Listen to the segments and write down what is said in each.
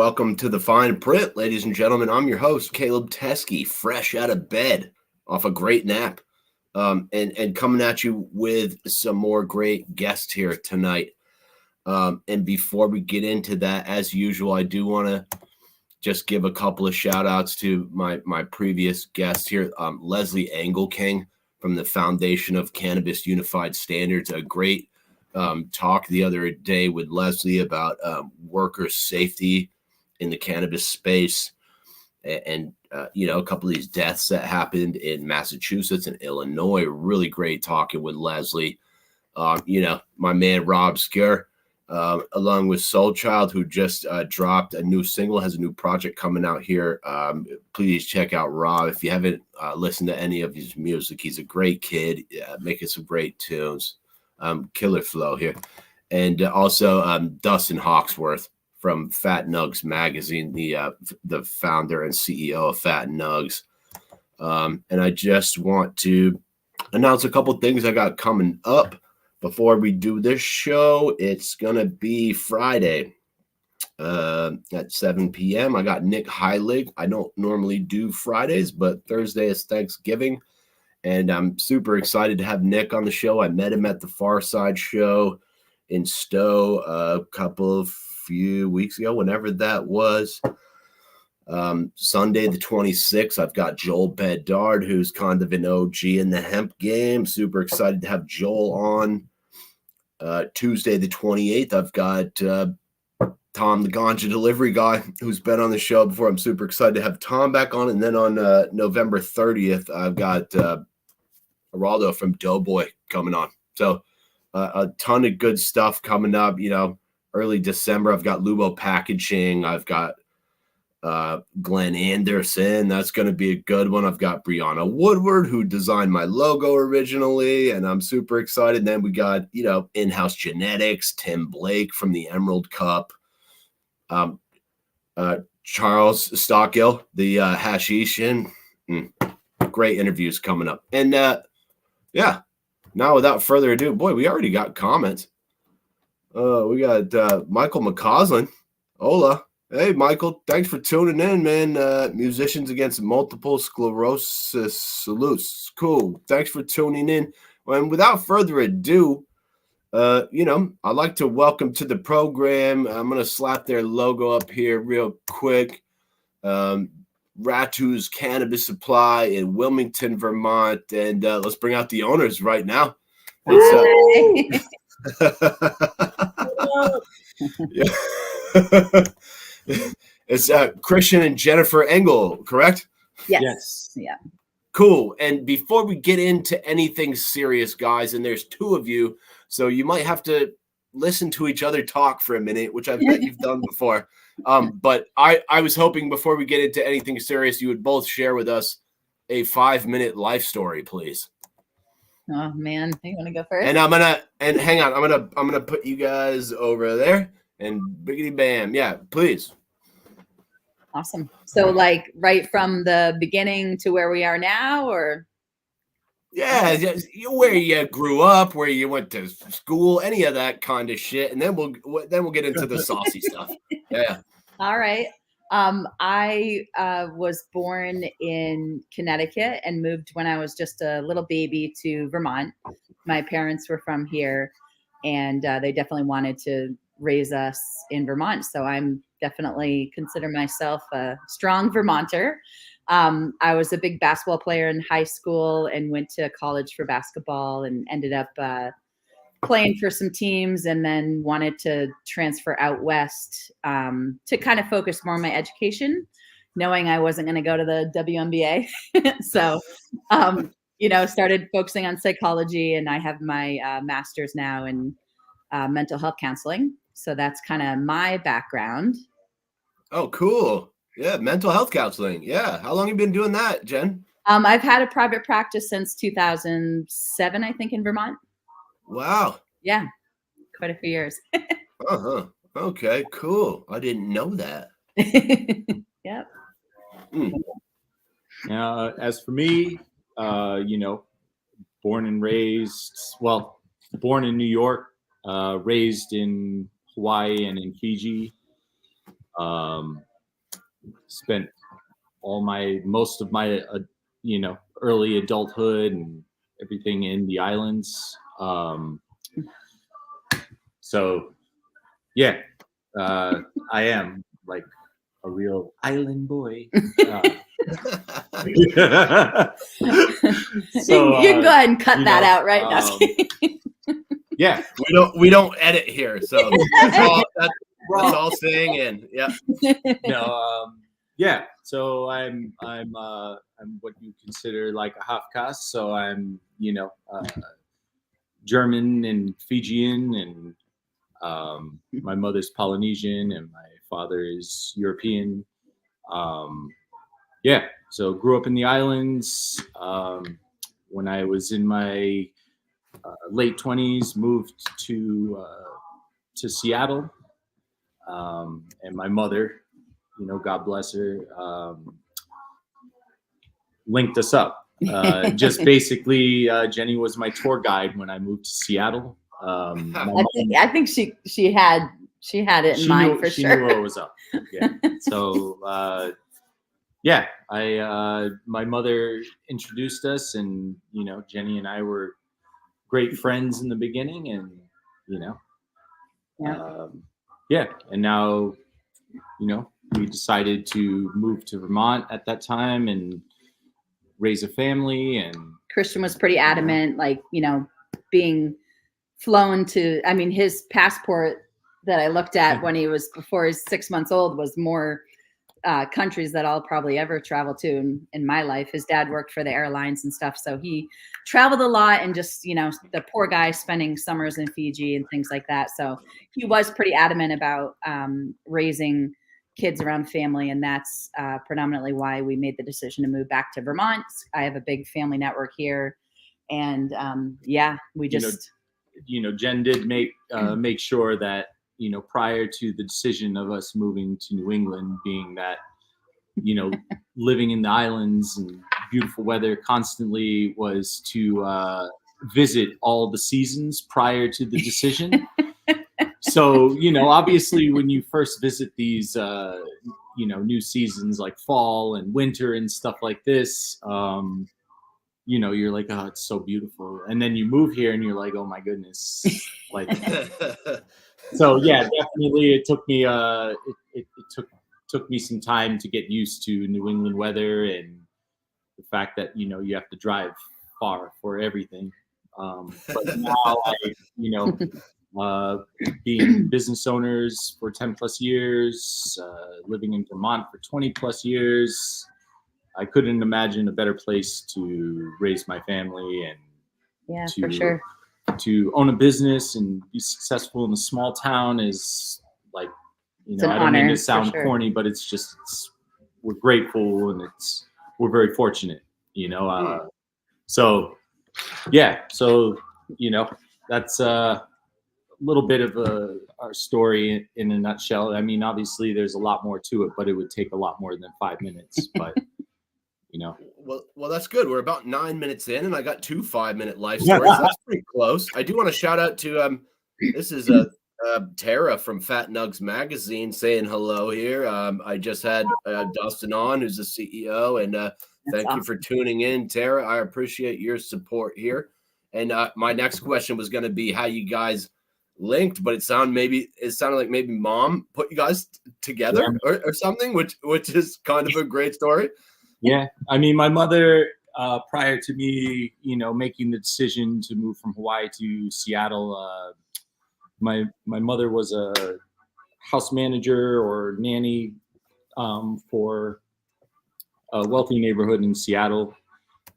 welcome to the Fine Print, ladies and gentlemen. I'm your host, Caleb Teskey, fresh out of bed off a great nap, and coming at you with some more great guests here tonight. And before we get into that, as usual, I do want to just give a couple of shout outs to my previous guest here, Leslie Engelking from the Foundation of Cannabis Unified Standards. A great talk the other day with Leslie about worker safety in the cannabis space, and a couple of these deaths that happened in Massachusetts and Illinois. Really great talking with Leslie. My man Rob Sker, along with Soul Child, who just dropped a new single, has a new project coming out here. Please check out Rob if you haven't listened to any of his music. He's a great kid, making some great tunes. Killer flow here. And also Dustin Hawksworth from Fat Nugs Magazine, the founder and CEO of Fat Nugs. And I just want to announce a couple things I got coming up before we do this show. It's going to be Friday at 7 p.m. I got Nick Heilig. I don't normally do Fridays, but Thursday is Thanksgiving. And I'm super excited to have Nick on the show. I met him at the Far Side show in Stowe a few weeks ago, whenever that was. Sunday the 26th, I've got Joel Bedard, who's kind of an OG in the hemp game. Super excited to have Joel on. Tuesday the 28th, I've got Tom, the Ganja delivery guy, who's been on the show before. I'm super excited to have Tom back on. And then on November 30th, I've got Geraldo from Doughboy coming on. So a ton of good stuff coming up. Early December, I've got Lubo Packaging. I've got Glenn Anderson. That's going to be a good one. I've got Brianna Woodward, who designed my logo originally, and I'm super excited. Then we got, In-House Genetics, Tim Blake from the Emerald Cup, Charles Stockill, the Hashishin. Great interviews coming up. And now without further ado, boy, we already got comments. We got Michael McCausland. Hola. Hey, Michael, thanks for tuning in, man. Musicians Against Multiple Sclerosis Salutes. Cool. Thanks for tuning in. And without further ado, I'd like to welcome to the program. I'm going to slap their logo up here real quick. Ratu's Cannabis Supply in Wilmington, Vermont. And let's bring out the owners right now. It's Christian and Jennifer Engel, correct? Yes. Yeah. Cool. And before we get into anything serious, guys, and there's two of you, so you might have to listen to each other talk for a minute, which I bet you've done before. But I was hoping before we get into anything serious, you would both share with us a 5-minute life story, please. Oh man, you want to go first? And hang on, I'm gonna put you guys over there and biggity bam. Yeah, please. Awesome. So like right from the beginning to where we are now, or? Yeah, where you grew up, where you went to school, any of that kind of shit, and then we'll get into the saucy stuff. Yeah. All right. I was born in Connecticut and moved when I was just a little baby to Vermont. My parents were from here, and they definitely wanted to raise us in Vermont. So I'm definitely consider myself a strong Vermonter. I was a big basketball player in high school and went to college for basketball and ended up playing for some teams, and then wanted to transfer out west to kind of focus more on my education, knowing I wasn't going to go to the WNBA. So, started focusing on psychology, and I have my master's now in mental health counseling. So that's kind of my background. Oh, cool. Yeah, mental health counseling. Yeah. How long have you been doing that, Jen? I've had a private practice since 2007, I think, in Vermont. Wow. Yeah, quite a few years. Uh-huh. Okay, cool. I didn't know that. Yep. As for me, born in New York, raised in Hawaii and in Fiji. Spent most of my early adulthood and everything in the islands. So yeah, I am like a real island boy. So you can go ahead and cut that out right now. Yeah, we don't edit here, so that's all staying in. Yeah. No. Yeah. So I'm what you consider like a half caste. So I'm German and Fijian, and my mother's Polynesian and my father is European. Yeah. So grew up in the islands. When I was in my late 20s, moved to Seattle, and my mother, God bless her, linked us up. Just basically, Jenny was my tour guide when I moved to Seattle. I think she had it in mind for sure. She knew what was up. Yeah. So yeah, my mother introduced us, and Jenny and I were great friends in the beginning, and yeah, and now we decided to move to Vermont at that time and raise a family. And Christian was pretty adamant, like being flown to. I mean, his passport that I looked at when he was before he's 6 months old was more countries that I'll probably ever travel to in my life. His dad worked for the airlines and stuff, so he traveled a lot, and just the poor guy spending summers in Fiji and things like that. So he was pretty adamant about raising kids around family, and that's predominantly why we made the decision to move back to Vermont. I have a big family network here, and yeah, we just Jen did make sure that prior to the decision of us moving to New England, being that, living in the islands and beautiful weather constantly, was to visit all the seasons prior to the decision. So, obviously when you first visit these, new seasons like fall and winter and stuff like this, you're like, oh, it's so beautiful. And then you move here and you're like, oh my goodness. Like, so yeah, definitely it took me it took me some time to get used to New England weather and the fact that you have to drive far for everything. But now being business owners for 10 plus years, living in Vermont for 20 plus years, I couldn't imagine a better place to raise my family and for sure. To own a business and be successful in a small town is like, I don't mean to sound corny, but we're grateful and we're very fortunate, so yeah, so, that's a little bit of our story in a nutshell. I mean, obviously there's a lot more to it, but it would take a lot more than 5 minutes, but Well, that's good. We're about 9 minutes in, and I got 2 5-minute life stories. That's pretty close. I do want to shout out to this is Tara from Fat Nugs Magazine saying hello here. I just had Dustin on, who's the CEO, and thank you for tuning in, Tara. I appreciate your support here. And my next question was going to be how you guys linked, but it sounded like maybe mom put you guys together or something, which is kind of a great story. Yeah, I mean, my mother, prior to me, making the decision to move from Hawaii to Seattle, my mother was a house manager or nanny for a wealthy neighborhood in Seattle,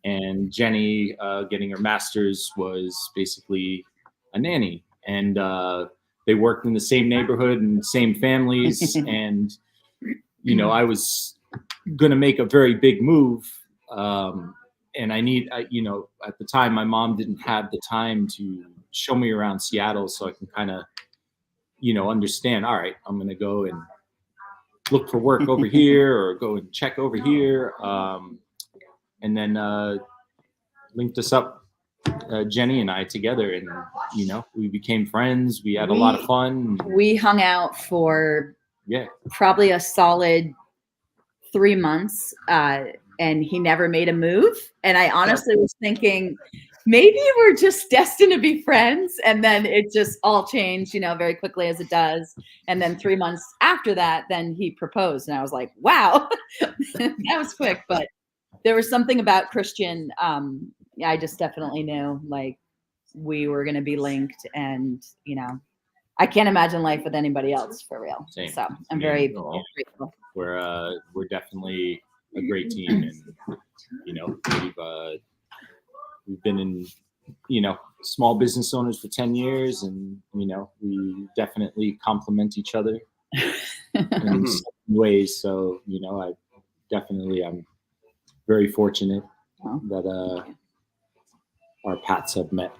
and Jenny, getting her master's, was basically a nanny, and they worked in the same neighborhood and same families, and I was going to make a very big move, and at the time my mom didn't have the time to show me around Seattle, so I can kind of understand, all right, I'm going to go and look for work over here or go and check over here, and then linked us up, Jenny and I, together, and we became friends. We had a lot of fun. We hung out for probably a solid 3 months, and he never made a move. And I honestly was thinking maybe we're just destined to be friends. And then it just all changed, very quickly, as it does. And then 3 months after that, then he proposed. And I was like, wow, that was quick. But there was something about Christian. I just definitely knew like we were going to be linked, and, I can't imagine life with anybody else, for real. Same. So I'm very grateful. We're definitely a great team, and we've been in small business owners for 10 years, and we definitely complement each other in some ways. So I'm very fortunate that our paths have met.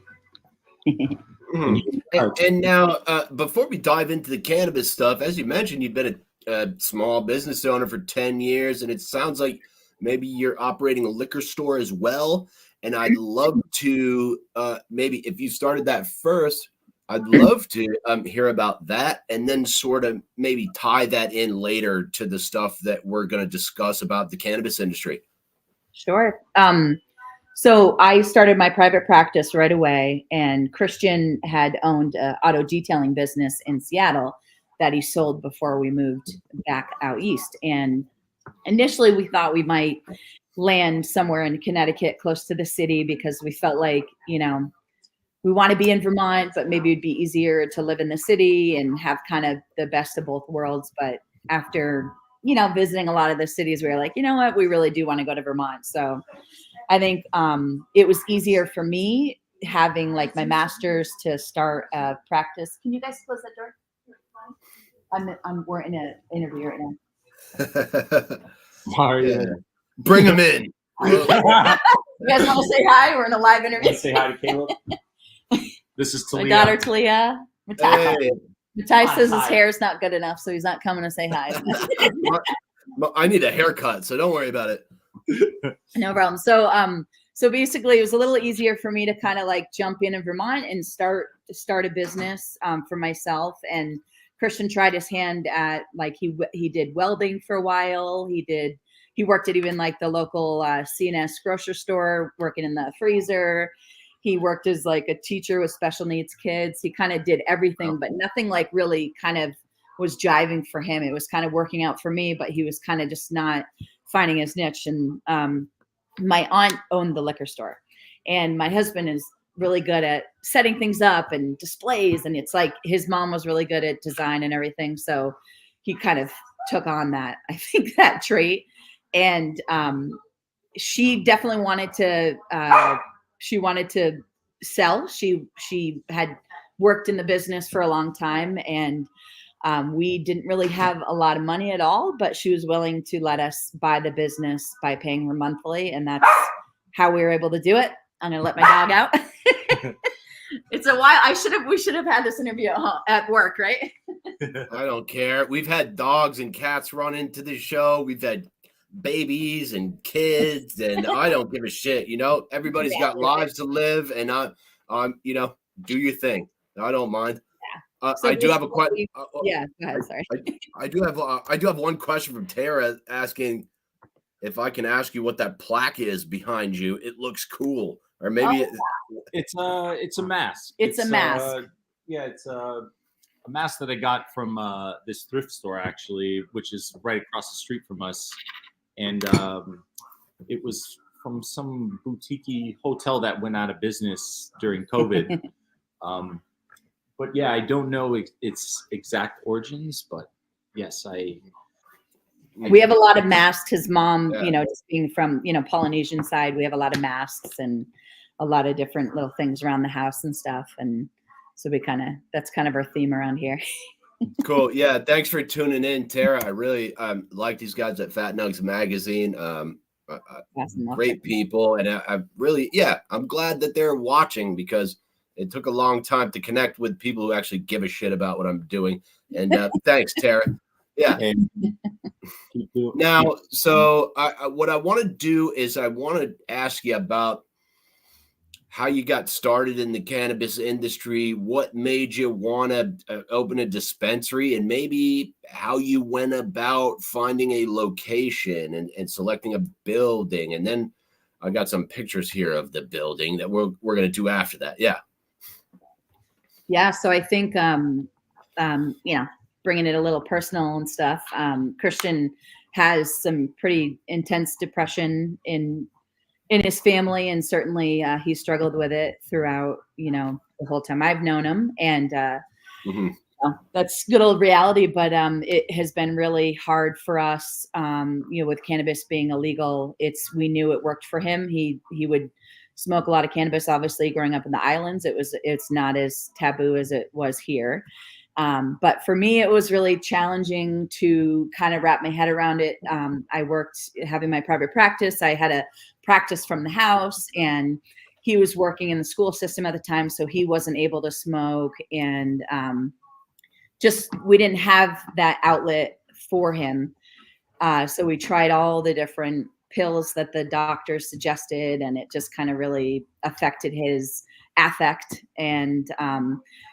And now, before we dive into the cannabis stuff, as you mentioned, you've been a small business owner for 10 years, and it sounds like maybe you're operating a liquor store as well. And I'd love to, maybe if you started that first, I'd love to hear about that, and then sort of maybe tie that in later to the stuff that we're going to discuss about the cannabis industry. Sure. So I started my private practice right away, and Christian had owned an auto detailing business in Seattle that he sold before we moved back out east. And initially we thought we might land somewhere in Connecticut close to the city, because we felt like, we want to be in Vermont, but maybe it'd be easier to live in the city and have kind of the best of both worlds. But after, visiting a lot of the cities, we were like, you know what, we really do want to go to Vermont. So I think it was easier for me having like my master's to start a practice. Can you guys close that door? We're in an interview right now. Sorry. Yeah. Bring them in. You guys want to say hi? We're in a live interview. Say hi to Caleb. This is Talia. My daughter Talia. Hey. Matai says his hair is not good enough, so he's not coming to say hi. I need a haircut, so don't worry about it. No problem. So basically, it was a little easier for me to kind of like jump in Vermont and start a business for myself. And Christian tried his hand at like he did welding for a while. He worked at even like the local CNS grocery store, working in the freezer. He worked as like a teacher with special needs kids. He kind of did everything, but nothing like really kind of was jiving for him. It was kind of working out for me, but he was kind of just not finding his niche. And my aunt owned the liquor store, and my husband is really good at setting things up and displays. And it's like his mom was really good at design and everything. So he kind of took on that, I think, that trait. And she definitely wanted to sell. She had worked in the business for a long time, and we didn't really have a lot of money at all, but she was willing to let us buy the business by paying her monthly. And that's how we were able to do it. I'm going to let my dog out. It's a while. We should have had this interview at work, right? I don't care. We've had dogs and cats run into the show. We've had babies and kids, and I don't give a shit. Everybody's got lives to live, and do your thing. I don't mind. So I do have a question. Yeah, go ahead. Sorry. I do have one question from Tara asking if I can ask you what that plaque is behind you. It looks cool, or maybe it's a mask. It's a mask. It's a mask that I got from this thrift store, actually, which is right across the street from us, and it was from some boutique hotel that went out of business during COVID. But yeah, I don't know its exact origins, but yes, we have a lot of masks. His mom, just being from, Polynesian side, we have a lot of masks and a lot of different little things around the house and stuff. And so that's kind of our theme around here. Cool. Yeah. Thanks for tuning in, Tara. I really like these guys at Fat Nugs Magazine. Great people. And I'm glad that they're watching, because it took a long time to connect with people who actually give a shit about what I'm doing. And thanks, Tara. Yeah. Now, so what I want to do is I want to ask you about how you got started in the cannabis industry, what made you want to open a dispensary, and maybe how you went about finding a location and selecting a building. And then I got some pictures here of the building that we're going to do after that. Yeah. Yeah. So I think, bringing it a little personal and stuff. Christian has some pretty intense depression in his family, and certainly he struggled with it throughout, the whole time I've known him. And that's good old reality, but it has been really hard for us, with cannabis being illegal. We knew it worked for him. He would smoke a lot of cannabis, obviously growing up in the islands. It's not as taboo as it was here. But for me, it was really challenging to kind of wrap my head around it. I worked having my private practice. I had a practice from the house, and he was working in the school system at the time, so he wasn't able to smoke. And we didn't have that outlet for him. So we tried all the different pills that the doctors suggested, and it just kind of really affected his affect. And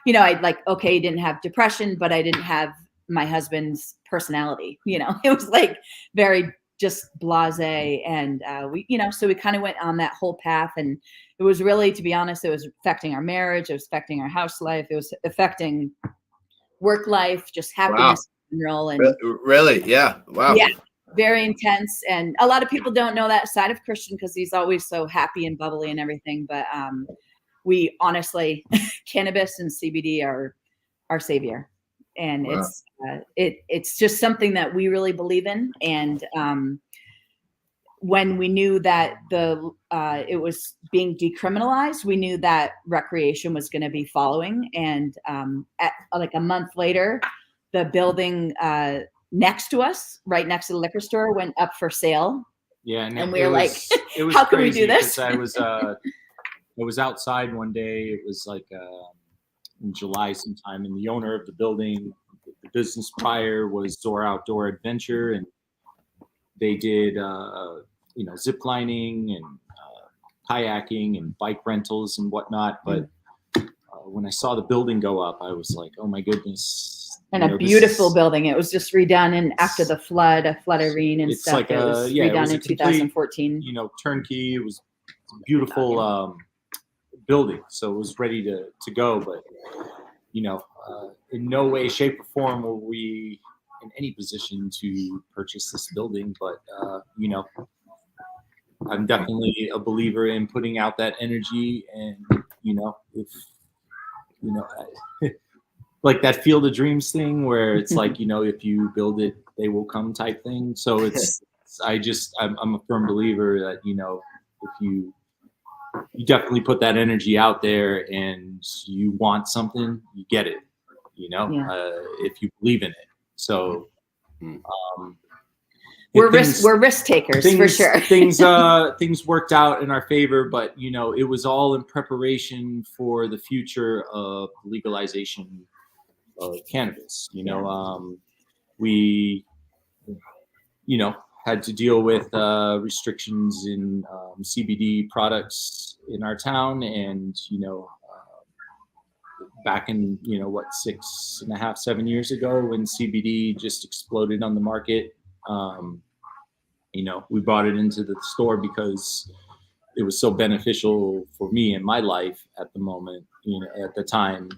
he didn't have depression, but I didn't have my husband's personality. It was like very just blasé. And so we kind of went on that whole path, and it was really, to be honest, it was affecting our marriage, it was affecting our house life, it was affecting work life, just happiness in general. And really, yeah, wow, yeah, very intense. And a lot of people don't know that side of Christian because he's always so happy and bubbly and everything. But we honestly, cannabis and CBD are our savior, and it's just something that we really believe in. And when we knew that it was being decriminalized, we knew that recreation was going to be following. And like a month later, the building next to us, right next to the liquor store, went up for sale. Yeah, and we were like, it was how can we do this? I was outside one day. It was like in July sometime, and the owner of the building, the business prior, was Zora Outdoor Adventure, and they did zip lining and kayaking and bike rentals and whatnot. But when I saw the building go up, I was like, oh my goodness. And a beautiful building. It was just redone after the flood, a flooding and stuff. Like it was redone in 2014. Turnkey. It was a beautiful building, so it was ready to go. But in no way, shape, or form were we in any position to purchase this building. But I'm definitely a believer in putting out that energy, and like that Field of Dreams thing, where it's like, if you build it, they will come type thing. So I'm a firm believer that, if you definitely put that energy out there and you want something, you get it, if you believe in it. So, we're risk takers for sure. Things worked out in our favor, but it was all in preparation for the future of legalization of cannabis. We had to deal with restrictions in CBD products in our town, and back in 6.5, 7 years ago, when CBD just exploded on the market. We brought it into the store because it was so beneficial for me in my life at the moment, at the time.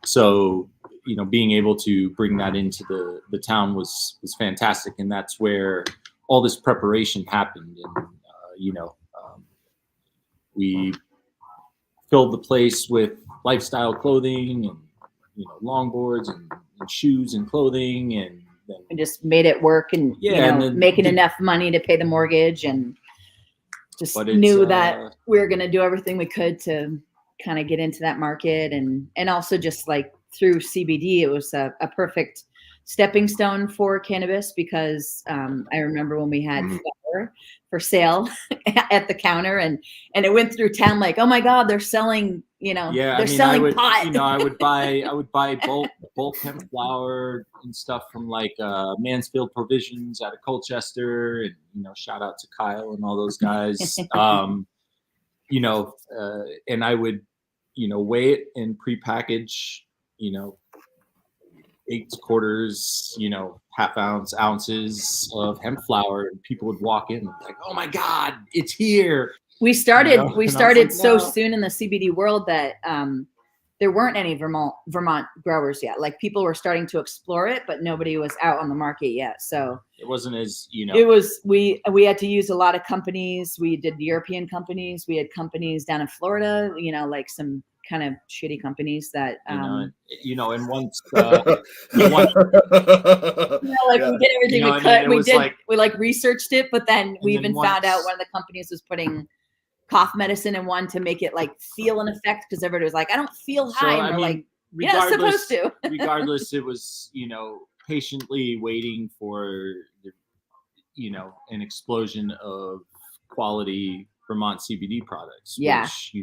So being able to bring that into the town was fantastic. And that's where all this preparation happened. And, we filled the place with lifestyle clothing and, longboards and shoes and clothing, and just made it work, and making enough money to pay the mortgage, and just knew that we were going to do everything we could to kind of get into that market. And also just like through CBD, it was a perfect stepping stone for cannabis, because I remember when we had flower for sale at the counter, and it went through town like, oh my God, they're selling, they're selling pot. I would buy bulk hemp flour and stuff from like Mansfield Provisions out of Colchester, and shout out to Kyle and all those guys. And I would weigh it and prepackage, 8/4, half ounces of hemp flour, and people would walk in like, oh my God, it's here. We started like, so soon in the CBD world that there weren't any Vermont growers yet. Like, people were starting to explore it, but nobody was out on the market yet. So it wasn't as, it was, we had to use a lot of companies. We did European companies. We had companies down in Florida, like some kind of shitty companies that, and once, like, we did everything we could. We researched it, but then we even found out one of the companies was putting cough medicine in one to make it like feel an effect, because everybody was like, I don't feel high. And we're like, you're not supposed to. Regardless, it was, patiently waiting for an explosion of quality Vermont CBD products. Yeah. Which,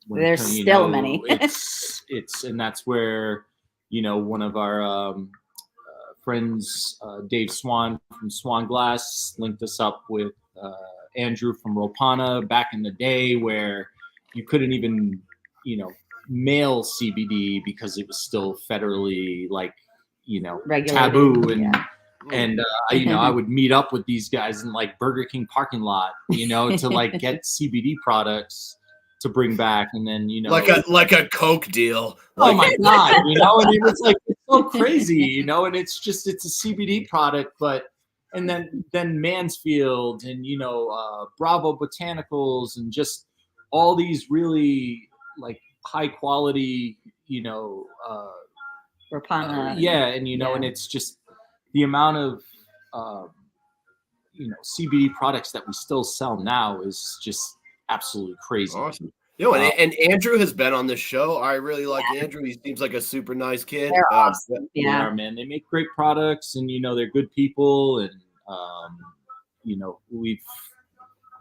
there's still many. it's and that's where one of our friends, Dave Swan from Swan Glass, linked us up with Andrew from Ropana back in the day, where you couldn't even mail CBD because it was still federally regulated, taboo, and I would meet up with these guys in like Burger King parking lot, to like get CBD products to bring back, and then like a Coke deal. Oh my God, and it was like, it's so crazy, and it's a CBD product, but and then Mansfield and Bravo Botanicals and just all these really like high quality Ropana. And it's just the amount of CBD products that we still sell now is just absolutely crazy. Awesome. And Andrew has been on the show. I really like Andrew. He seems like a super nice kid. They're awesome. They are, man. They make great products, and they're good people, and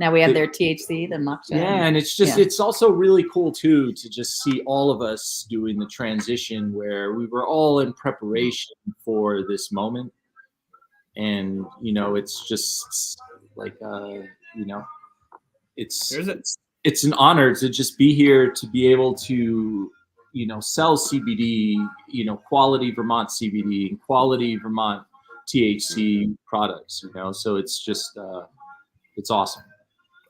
now we have their THC, the matcha. Yeah, and it's just it's also really cool too to just see all of us doing the transition where we were all in preparation for this moment, and it's just like it's an honor to just be here, to be able to sell CBD, quality Vermont CBD and quality Vermont THC products, so it's just it's awesome.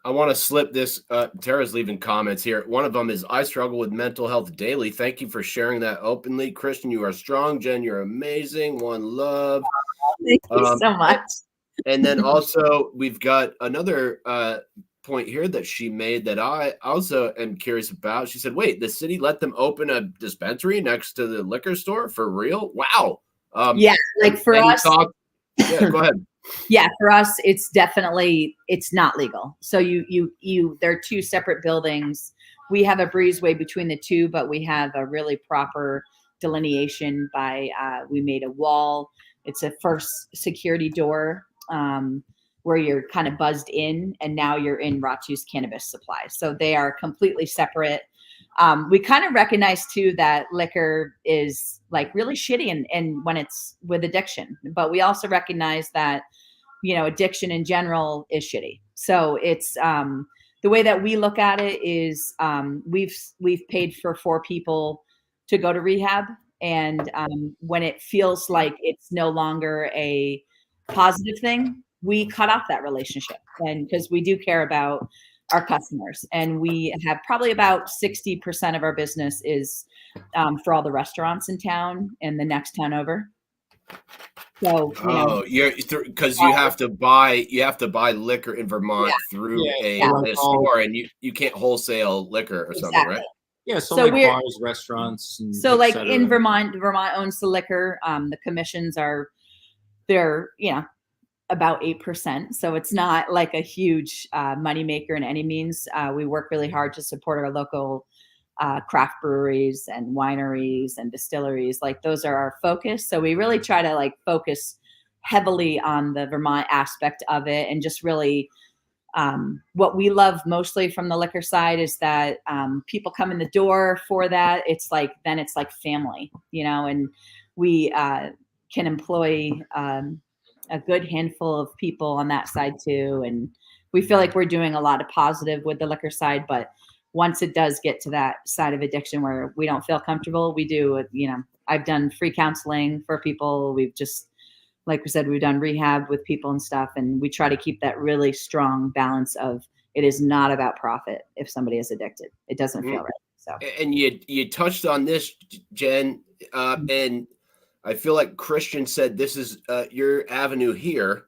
I want to slip this. Tara's leaving comments here. One of them is, I struggle with mental health daily. Thank you for sharing that openly. Christian, you are strong. Jen, you're amazing. One love. Thank you so much. And then also we've got another point here that she made that I also am curious about. She said, wait, the city let them open a dispensary next to the liquor store? For real? Wow. Like for us. Yeah, go ahead. Yeah, for us, it's not legal. So they're two separate buildings. We have a breezeway between the two, but we have a really proper delineation by, we made a wall. It's a first security door where you're kind of buzzed in, and now you're in Ratu's cannabis supply. So they are completely separate. We kind of recognize too that liquor is like really shitty and when it's with addiction, but we also recognize that, addiction in general is shitty. So it's, the way that we look at it is, we've paid for 4 people to go to rehab. And, when it feels like it's no longer a positive thing, we cut off that relationship. And because we do care about our customers, and we have probably about 60% of our business is for all the restaurants in town and the next town over. So because you have to buy liquor in Vermont through a store, and you can't wholesale liquor or something, right? Yeah, so like bars, restaurants. And so like in Vermont owns the liquor. The commissions they're about 8%. So it's not like a huge moneymaker in any means. We work really hard to support our local craft breweries and wineries and distilleries. Like, those are our focus. So we really try to like focus heavily on the Vermont aspect of it, and just really what we love mostly from the liquor side is that people come in the door for that. It's like family, and we can employ a good handful of people on that side too. And we feel like we're doing a lot of positive with the liquor side, but once it does get to that side of addiction where we don't feel comfortable, we do, I've done free counseling for people. We've just, like we said, we've done rehab with people and stuff. And we try to keep that really strong balance of it is not about profit. If somebody is addicted, it doesn't feel right. So, and you touched on this, Jen, and I feel like Christian said this is your avenue here.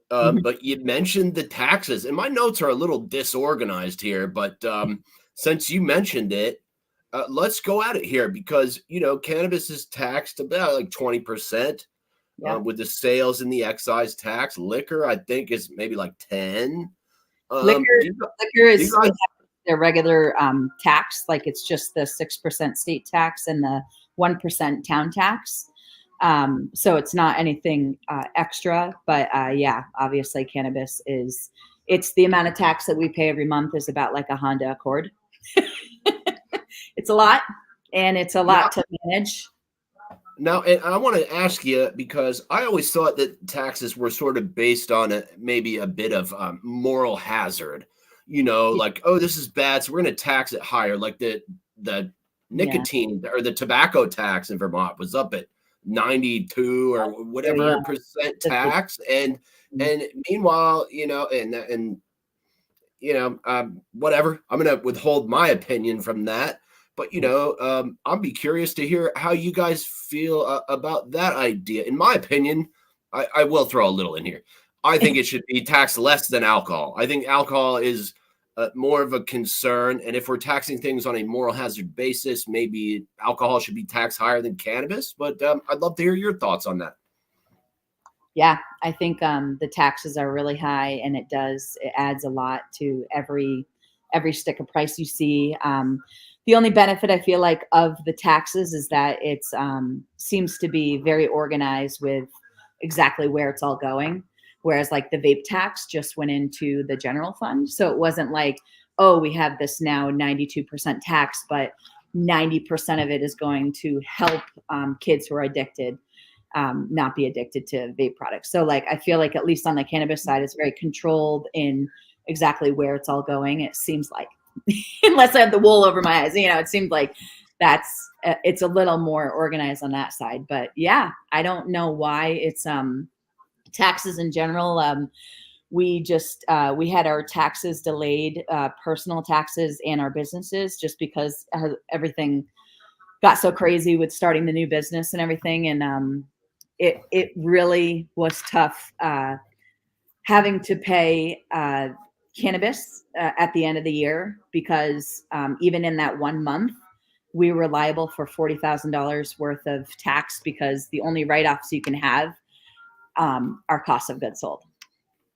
But you mentioned the taxes, and my notes are a little disorganized here, but since you mentioned it, let's go at it here because, cannabis is taxed about like 20% with the sales and the excise tax. Liquor, I think, is maybe like 10. Liquor is their regular tax. Like it's just the 6% state tax and the 1% town tax. So it's not anything extra, but yeah, obviously cannabis it's the amount of tax that we pay every month is about like a Honda Accord. It's a lot, and it's a lot to manage. Now, and I want to ask you, because I always thought that taxes were sort of based on maybe a bit of moral hazard, like, oh, this is bad, so we're going to tax it higher. Like the nicotine or the tobacco tax in Vermont was up at 92 or whatever percent tax. And meanwhile, whatever, I'm going to withhold my opinion from that. But, I'll be curious to hear how you guys feel about that idea. In my opinion, I will throw a little in here. I think it should be taxed less than alcohol. I think alcohol is more of a concern. And if we're taxing things on a moral hazard basis, maybe alcohol should be taxed higher than cannabis. But I'd love to hear your thoughts on that. Yeah, I think the taxes are really high, and it adds a lot to every stick of price you see. The only benefit I feel like of the taxes is that it seems to be very organized with exactly where it's all going. Whereas like the vape tax just went into the general fund. So it wasn't like, oh, we have this now 92% tax, but 90% of it is going to help kids who are addicted not be addicted to vape products. So like, I feel like at least on the cannabis side, it's very controlled in exactly where it's all going. It seems like, unless I have the wool over my eyes, it seems like it's a little more organized on that side. But yeah, I don't know why it's taxes in general. We had our taxes delayed, personal taxes and our businesses, just because everything got so crazy with starting the new business and everything. And it really was tough having to pay cannabis at the end of the year, because even in that 1 month, we were liable for $40,000 worth of tax, because the only write-offs you can have are cost of goods sold.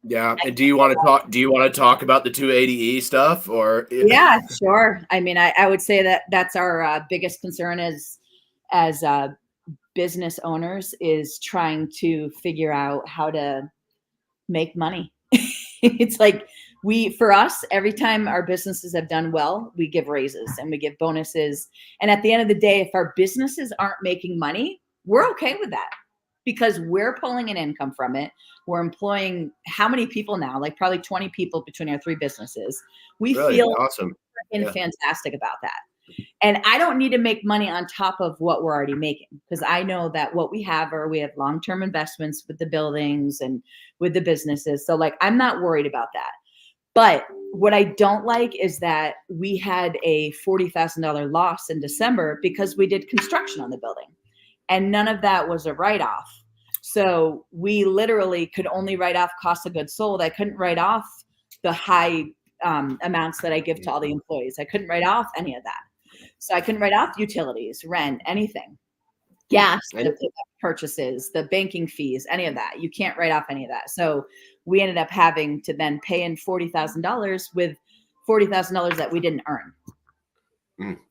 Yeah. And do you want to talk about the 280E stuff, or? Yeah, sure. I mean, I would say that's our biggest concern as business owners, is trying to figure out how to make money. It's like for us, every time our businesses have done well, we give raises and we give bonuses. And at the end of the day, if our businesses aren't making money, we're okay with that, because we're pulling an income from it. We're employing how many people now? Like probably 20 people between our 3 businesses. We really feel awesome and fantastic about that. And I don't need to make money on top of what we're already making, because I know that what we have long-term investments with the buildings and with the businesses. So like, I'm not worried about that. But what I don't like is that we had a $40,000 loss in December because we did construction on the building, and none of that was a write-off. So we literally could only write off cost of goods sold. I couldn't write off the high amounts that I give to all the employees. I couldn't write off any of that. So I couldn't write off utilities, rent, anything, gas, the purchases, the banking fees, any of that. You can't write off any of that. So we ended up having to then pay in $40,000 with $40,000 that we didn't earn.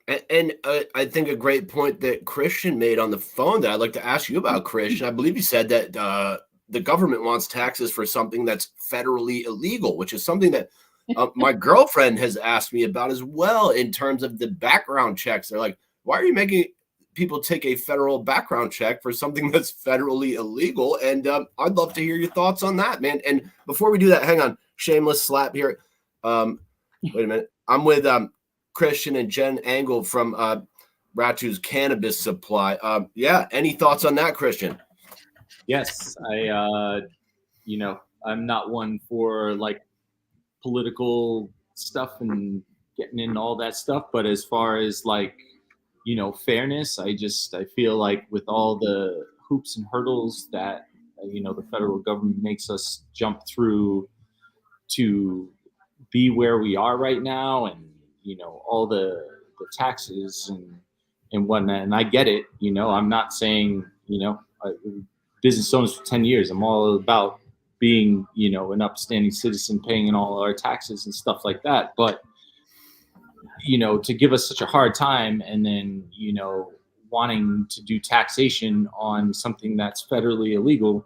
And I think a great point that Christian made on the phone that I'd like to ask you about, Christian. I believe you said that the government wants taxes for something that's federally illegal, which is something that my girlfriend has asked me about as well in terms of the background checks. They're like, why are you making people take a federal background check for something that's federally illegal? And I'd love to hear your thoughts on that, man. And before we do that, hang on, shameless slap here. Wait a minute. I'm with Christian and Jen Engel from Ratu's Cannabis Supply. Yeah, any thoughts on that, Christian? Yes, I'm not one for like political stuff and getting into all that stuff, but as far as like, fairness, I feel like with all the hoops and hurdles that the federal government makes us jump through to be where we are right now, and all the taxes and whatnot. And I get it. I'm not saying business owners for 10 years. I'm all about being an upstanding citizen, paying in all our taxes and stuff like that. But to give us such a hard time, and then wanting to do taxation on something that's federally illegal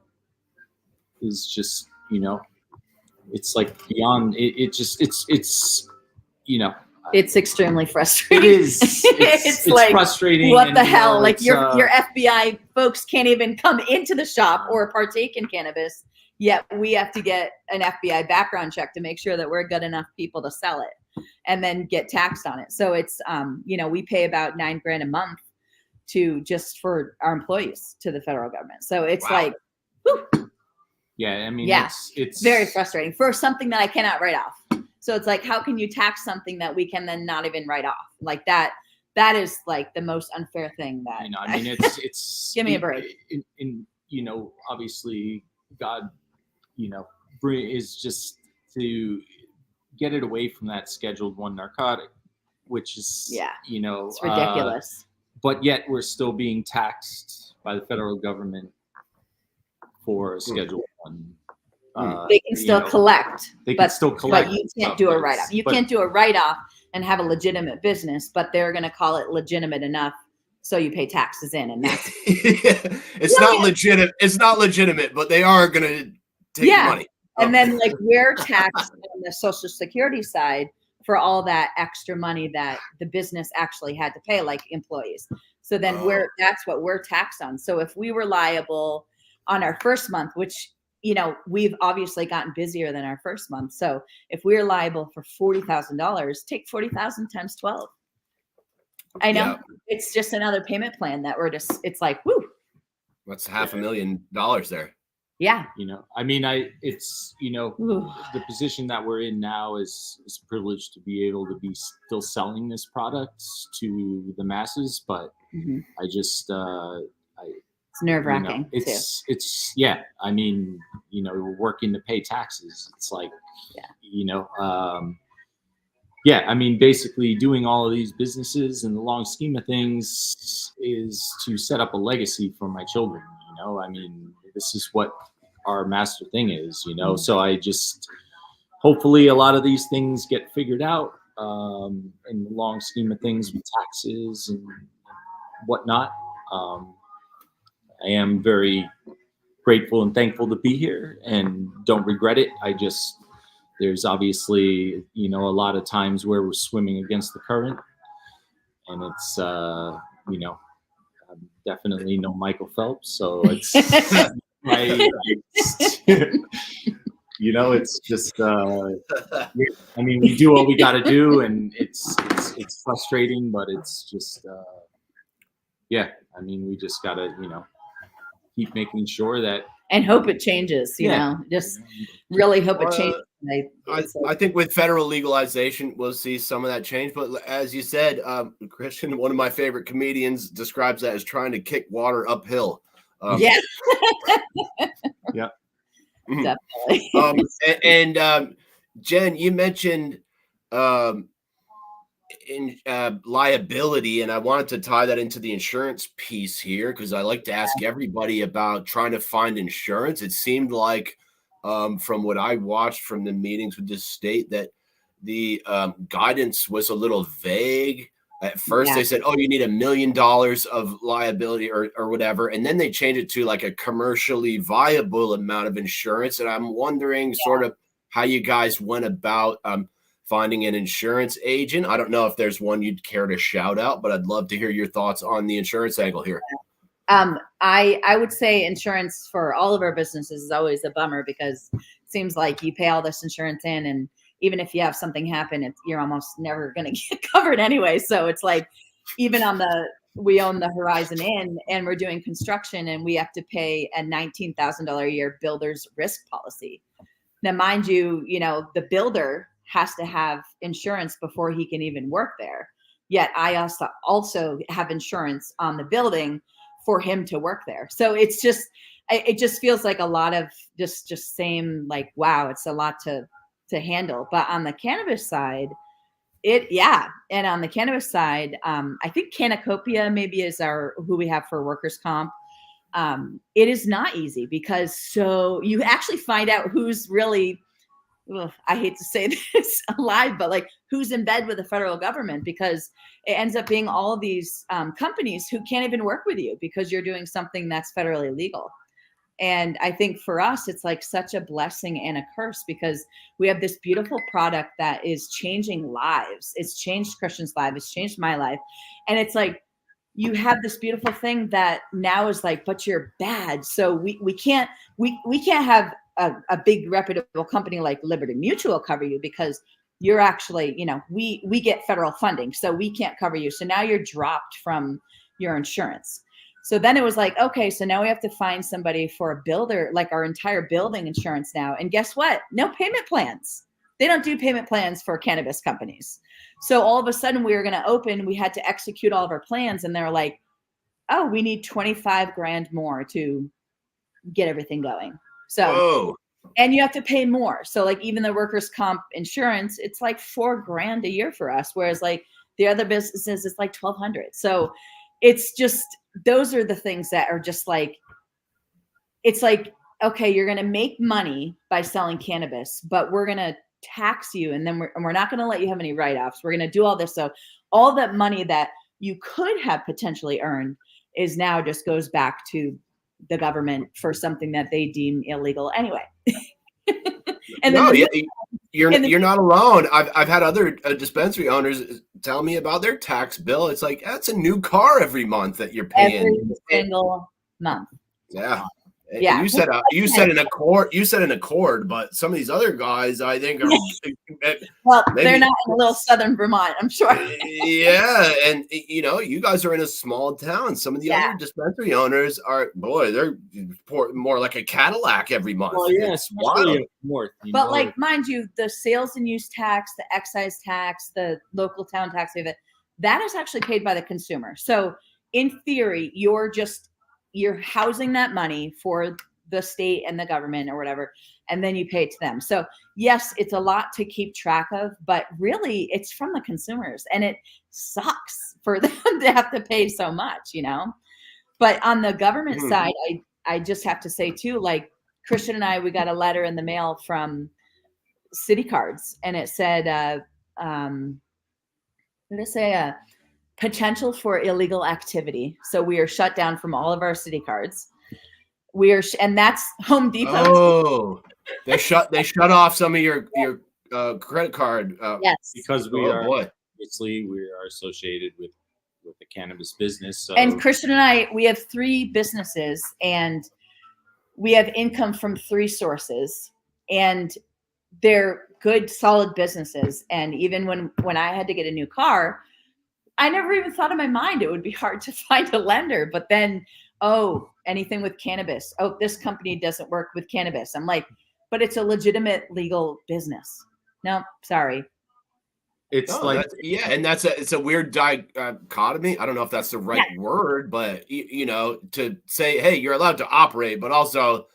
is just it's like beyond it. It's extremely frustrating. It is. It's like frustrating. What the hell? Like your FBI folks can't even come into the shop or partake in cannabis, yet we have to get an FBI background check to make sure that we're good enough people to sell it, and then get taxed on it. So it's we pay about $9,000 a month just for our employees to the federal government. So it's like, whew. Yeah, I mean, yeah, it's very frustrating for something that I cannot write off. So it's like, how can you tax something that we can then not even write off? Like that is like the most unfair thing that, I mean, it's give me a break. Obviously God, is just to get it away from that Scheduled 1 narcotic, which is, it's ridiculous. But yet we're still being taxed by the federal government for Schedule 1. They can still collect. They can still collect. But you can't do a write-off. You can't do a write-off and have a legitimate business, but they're going to call it legitimate enough so you pay taxes in, and that's it's not legitimate. It's not legitimate, but they are going to take the money. And then like we're taxed on the Social Security side for all that extra money that the business actually had to pay, like employees. So then that's what we're taxed on. So if we were liable on our first month, which we've obviously gotten busier than our first month. So if we're liable for $40,000, take 40,000 times 12. I know it's just another payment plan that it's like, whoo. That's $500,000 there. Yeah. I mean, it's the position that we're in now is privileged to be able to be still selling this product to the masses. But I just, it's nerve-wracking too. It's I mean, we're working to pay taxes. It's like, I mean, basically doing all of these businesses in the long scheme of things is to set up a legacy for my children. I mean, this is what our master thing is, so I just, hopefully a lot of these things get figured out in the long scheme of things with taxes and whatnot. I am very grateful and thankful to be here and don't regret it. There's obviously, a lot of times where we're swimming against the current, and it's, I'm definitely no Michael Phelps. So it's, it's just, I mean, we do what we got to do, and it's frustrating, but it's just, I mean, we just got to, keep making sure that, and hope it changes, just really hope it changes. I think with federal legalization, we'll see some of that change. But as you said, Christian, one of my favorite comedians, describes that as trying to kick water uphill. Yeah. Definitely. And Jen, you mentioned liability, and I wanted to tie that into the insurance piece here, because I like to ask everybody about trying to find insurance. It seemed like from what I watched from the meetings with the state that the guidance was a little vague At first they said, oh, you need $1 million of liability or whatever. And then they changed it to like a commercially viable amount of insurance. And I'm wondering sort of how you guys went about finding an insurance agent. I don't know if there's one you'd care to shout out, but I'd love to hear your thoughts on the insurance angle here. I would say insurance for all of our businesses is always a bummer because it seems like you pay all this insurance in, and even if you have something happen, you're almost never going to get covered anyway. So it's like, even we own the Horizon Inn and we're doing construction and we have to pay a $19,000 a year builder's risk policy. Now, mind you, the builder has to have insurance before he can even work there. Yet I also have insurance on the building for him to work there. So it just feels like a lot of just same, like, wow, it's a lot to handle. But on the cannabis side, and on the cannabis side, I think Cannacopia maybe is who we have for workers' comp. It is not easy because you actually find out who's really, I hate to say this alive, but like who's in bed with the federal government, because it ends up being all of these companies who can't even work with you because you're doing something that's federally illegal. And I think for us, it's like such a blessing and a curse because we have this beautiful product that is changing lives. It's changed Christian's life. It's changed my life. And it's like, you have this beautiful thing that now is like, but you're bad. So we can't have a big reputable company like Liberty Mutual cover you because you're actually, we get federal funding, so we can't cover you. So now you're dropped from your insurance. So then it was like, okay, so now we have to find somebody for a builder, like our entire building insurance now. And guess what? No payment plans. They don't do payment plans for cannabis companies. So all of a sudden we were going to open, we had to execute all of our plans. And they're like, oh, we need 25 grand more to get everything going. So, whoa. And you have to pay more. So like even the workers' comp insurance, it's like $4 grand a year for us. Whereas like the other businesses, it's like 1,200. So it's just, those are the things that are just like, it's like, okay, you're going to make money by selling cannabis, but we're going to tax you. And then we're not going to let you have any write-offs. We're going to do all this. So all that money that you could have potentially earned is now just goes back to the government for something that they deem illegal anyway. And no, you're not alone. I've had other dispensary owners tell me about their tax bill. It's like, that's a new car every month that you're paying. Every single month. Yeah. Yeah. You said an Accord, but some of these other guys, I think, are well, they're not in little southern Vermont, I'm sure. Yeah, and you guys are in a small town. Some of the other dispensary owners they're more like a Cadillac every month. Well, yeah, it's wild. North, but like, mind you, the sales and use tax, the excise tax, the local town tax, that is actually paid by the consumer. So in theory, you're housing that money for the state and the government or whatever, and then you pay it to them. So yes, it's a lot to keep track of, but really it's from the consumers, and it sucks for them to have to pay so much, But on the government side, I just have to say too, like Christian and I, we got a letter in the mail from City Cards, and it said, what did it say? Potential for illegal activity. So we are shut down from all of our City Cards. And that's Home Depot. Oh, they shut off some of your credit card. Yes, because obviously we are associated with the cannabis business. So. And Christian and I, we have 3 businesses, and we have income from 3 sources, and they're good, solid businesses. And even when I had to get a new car, I never even thought in my mind it would be hard to find a lender. But then, anything with cannabis. Oh, this company doesn't work with cannabis. I'm like, but it's a legitimate legal business. No, sorry. It's it's a weird dichotomy. I don't know if that's the right word, but to say, hey, you're allowed to operate, but also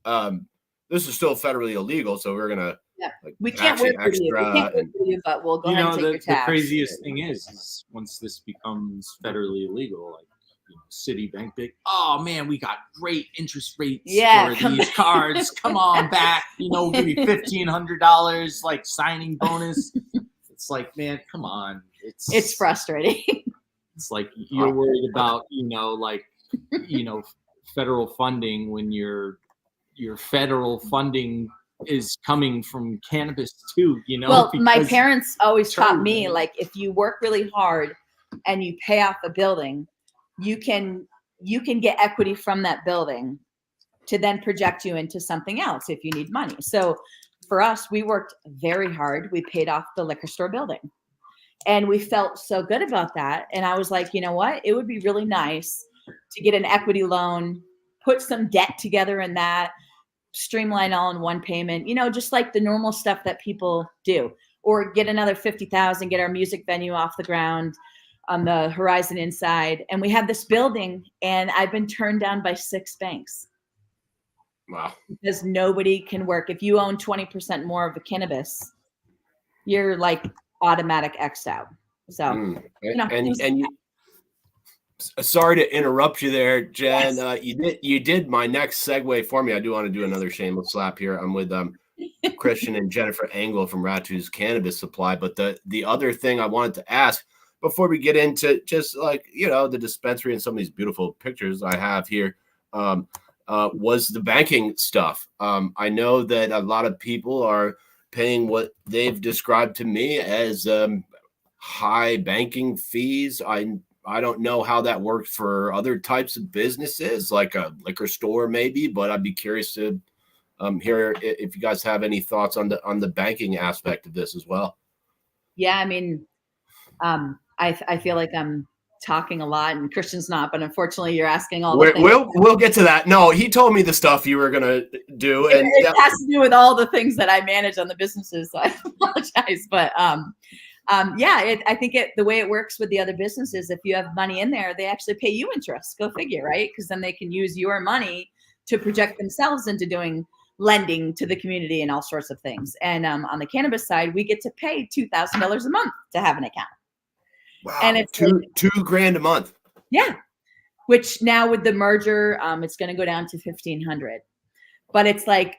this is still federally illegal, so we're gonna. Yeah, we can't work with you. We can't work with you, but we'll go ahead and take your tax. The craziest thing is once this becomes federally illegal, like Citibank, oh man, we got great interest rates for these cards. Come on back, give me $1,500 like signing bonus. It's like, man, come on. It's frustrating. It's like you're worried about, federal funding when your federal funding is coming from cannabis too, Well, my parents always taught me, like, if you work really hard and you pay off a building, you can get equity from that building to then project you into something else if you need money. So for us, we worked very hard. We paid off the liquor store building and we felt so good about that. And I was like, you know what? It would be really nice to get an equity loan, put some debt together in that, streamline all in one payment, just like the normal stuff that people do, or get another 50,000, get our music venue off the ground on the Horizon inside. And we have this building and I've been turned down by 6 banks. Wow. Because nobody can work. If you own 20% more of the cannabis, you're like automatic X'd out. So, sorry to interrupt you there, Jen. Yes. You did my next segue for me. I do want to do another shameless slap here. I'm with Christian and Jennifer Engel from Ratu's Cannabis Supply. But the other thing I wanted to ask before we get into just like, the dispensary and some of these beautiful pictures I have here, was the banking stuff. I know that a lot of people are paying what they've described to me as high banking fees. I don't know how that works for other types of businesses, like a liquor store maybe, but I'd be curious to hear if you guys have any thoughts on the banking aspect of this as well. Yeah, I mean, I feel like I'm talking a lot and Christian's not, but unfortunately you're asking all the things. We'll get to that. No, he told me the stuff you were gonna do, and it has to do with all the things that I manage on the businesses. So I apologize, but I think the way it works with the other businesses, if you have money in there, they actually pay you interest. Go figure, right? Because then they can use your money to project themselves into doing lending to the community and all sorts of things. And on the cannabis side, we get to pay $2,000 a month to have an account. Wow, and it's $2,000 a month. Yeah, which now with the merger, it's going to go down to $1,500. But it's like,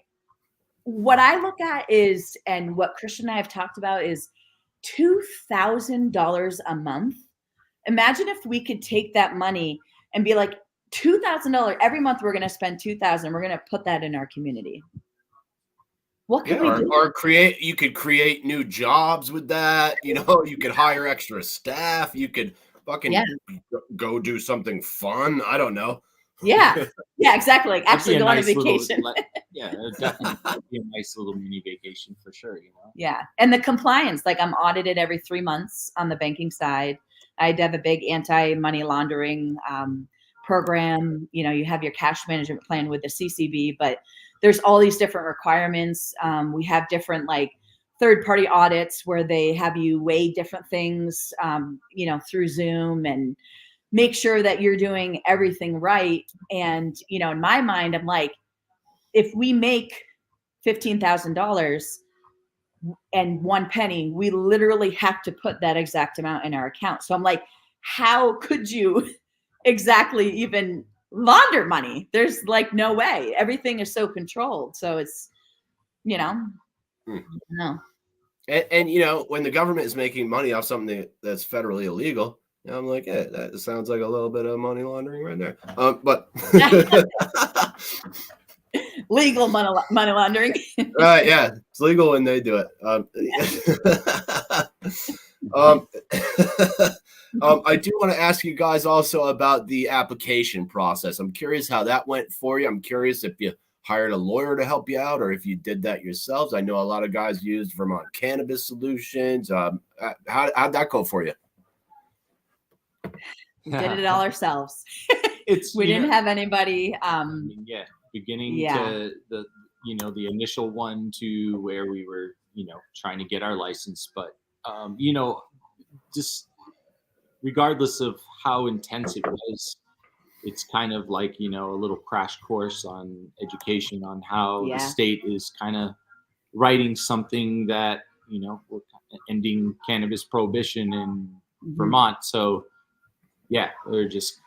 what I look at is, and what Christian and I have talked about is $2,000 a month. Imagine if we could take that money and be like, $2,000 every month. We're going to spend $2,000. We're going to put that in our community. What could we do? Or you could create new jobs with that. You could hire extra staff. You could fucking go do something fun. I don't know. Yeah, exactly. Like actually go on a vacation. It'd definitely be a nice little mini vacation for sure. Yeah, and the compliance, like I'm audited every 3 months on the banking side. I have a big anti-money laundering program. You have your cash management plan with the CCB, but there's all these different requirements. We have different like third-party audits where they have you weigh different things, through Zoom and make sure that you're doing everything right. And, in my mind, I'm like, if we make $15,000 and 1 penny, we literally have to put that exact amount in our account. So I'm like, how could you exactly even launder money? There's like no way. Everything is so controlled. So it's, no. And when the government is making money off something that's federally illegal, I'm like, that sounds like a little bit of money laundering right there. But legal money laundering. Right? Yeah, it's legal when they do it. I do want to ask you guys also about the application process. I'm curious how that went for you. I'm curious if you hired a lawyer to help you out or if you did that yourselves. I know a lot of guys used Vermont Cannabis Solutions. How'd that go for you? We did it all ourselves. We didn't have anybody. Beginning to the initial one to where we were, trying to get our license. But, just regardless of how intense it was, it's kind of like, a little crash course on education on how the state is kind of writing something that, we're ending cannabis prohibition in Vermont. So, we're just,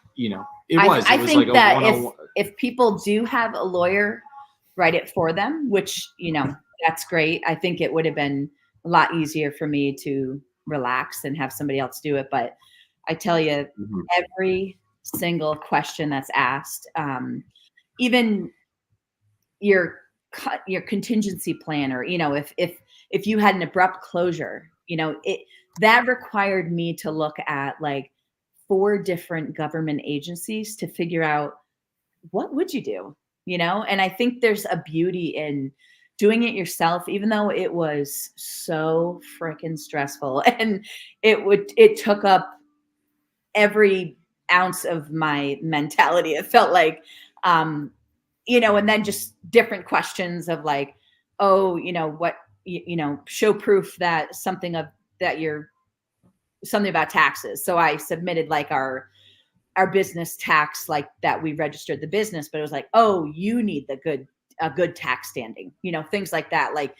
I think that if people do have a lawyer write it for them, which, that's great. I think it would have been a lot easier for me to relax and have somebody else do it. But I tell you, every single question that's asked, even your contingency plan, or, you know, if you had an abrupt closure, you know, that required me to look at like 4 different government agencies to figure out what would you do, you know? And I think there's a beauty in doing it yourself, even though it was so freaking stressful and it took up every ounce of my mentality. It felt like, you know, and then just different questions of like, oh, you know, what, you know, show proof that something about taxes. So I submitted like our business tax, like that we registered the business, but it was like, oh, you need a good tax standing, you know, things like that. Like,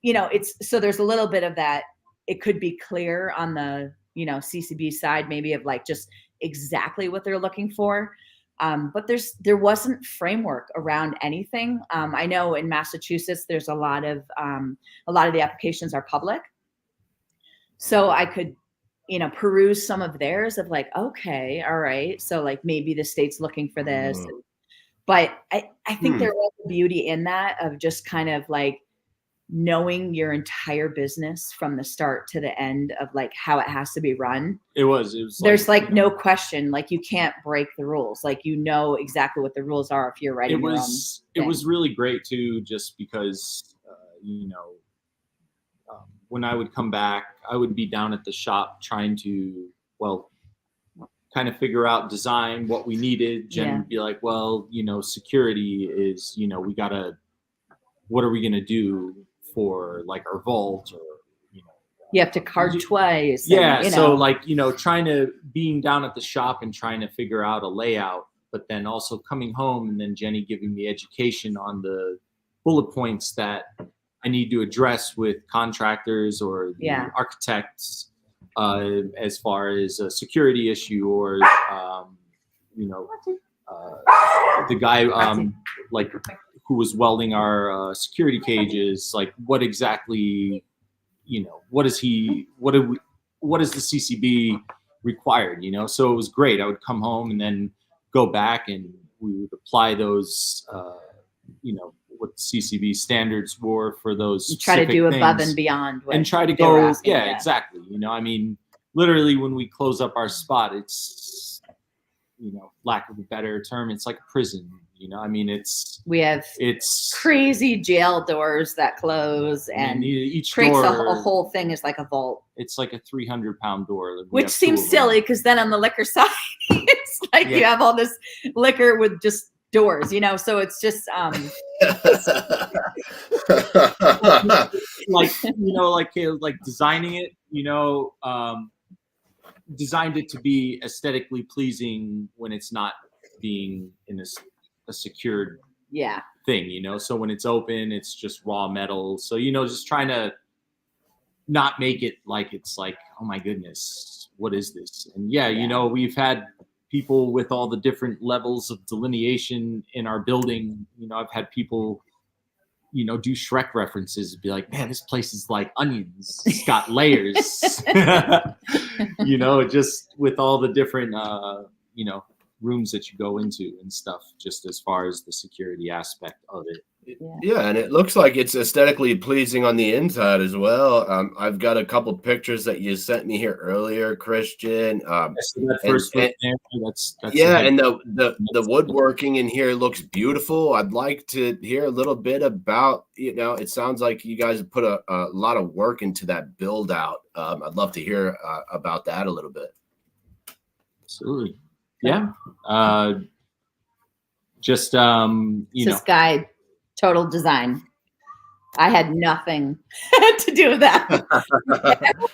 you know, so there's a little bit of that. It could be clear on the, you know, CCB side, maybe of like just exactly what they're looking for. But there wasn't framework around anything. I know in Massachusetts, there's a lot of the applications are public. So I could, you know, peruse some of theirs of like, okay, all right. So like maybe the state's looking for this. But I think there was a beauty in that of just kind of like knowing your entire business from the start to the end of like how it has to be run. It was there's like no question, like you can't break the rules. Like, you know exactly what the rules are if you're writing your own thing. It was really great too, just because, you know, when I would come back, I would be down at the shop trying to, well, kind of figure out design, what we needed. Jen would be like, well, you know, security is, you know, what are we going to do for like our vault, or, you know, you have to card twice. Yeah. And, you know. So like, you know, being down at the shop and trying to figure out a layout, but then also coming home and then Jenny giving me education on the bullet points that I need to address with contractors or the architects, as far as a security issue, or, you know, the guy, like, who was welding our security cages, like what exactly, you know, what is the CCB required, you know? So it was great. I would come home and then go back and we would apply those, you know, what CCB standards were for those. You try to do above and beyond. And try to go, exactly. You know, I mean, literally when we close up our spot, it's, you know, lack of a better term, it's like a prison. You know, I mean, it's crazy jail doors that close, and each creates door, a whole thing is like a vault. It's like a 300-pound door, which seems silly because then on the liquor side, it's like you have all this liquor with just doors, you know. So it's just like, you know, like designing it, you know, designed it to be aesthetically pleasing when it's not being in a secured thing, you know. So when it's open, it's just raw metal. So, you know, just trying to not make it like it's like, oh my goodness, what is this? And you know, we've had people with all the different levels of delineation in our building. You know, I've had people, you know, do Shrek references, be like, man, this place is like onions. It's got layers. You know, just with all the different, you know, rooms that you go into and stuff, just as far as the security aspect of it. Yeah, and it looks like it's aesthetically pleasing on the inside as well. I've got a couple pictures that you sent me here earlier, Christian. And the woodworking in here looks beautiful. I'd like to hear a little bit about, you know, it sounds like you guys put a lot of work into that build out. I'd love to hear about that a little bit. Absolutely. Yeah. Just, you this guy, total design. I had nothing to do with that.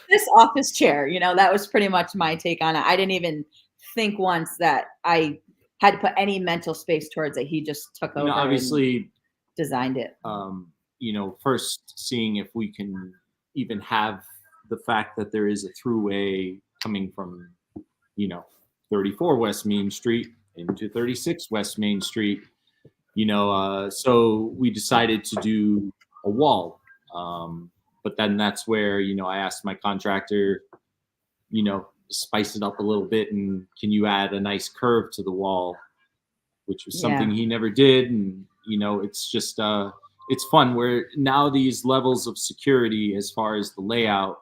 This office chair, you know, that was pretty much my take on it. I didn't even think once that I had to put any mental space towards it. He just took over. Obviously, and designed it. You know, first seeing if we can even have the fact that there is a throughway coming from, you know, 34 West Main Street into 36 West Main Street, you know, so we decided to do a wall. But then that's where, you know, I asked my contractor, spice it up a little bit, and can you add a nice curve to the wall, which was something he never did. And it's just it's fun where now these levels of security as far as the layout,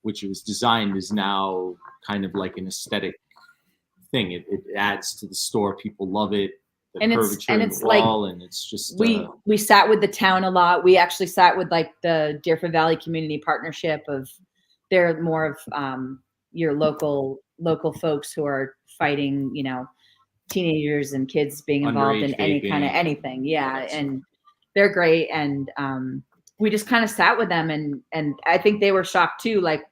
which it was designed, is now kind of like an aesthetic thing. It adds to the store. People love it. The curvature in the wall, and it's just we sat with the town a lot. We actually sat with like the Deerfield Valley Community Partnership of, they're more of your local folks who are fighting, teenagers and kids being involved in any kind of anything. Yeah. And they're great. And we just kind of sat with them, and I think they were shocked too. Like,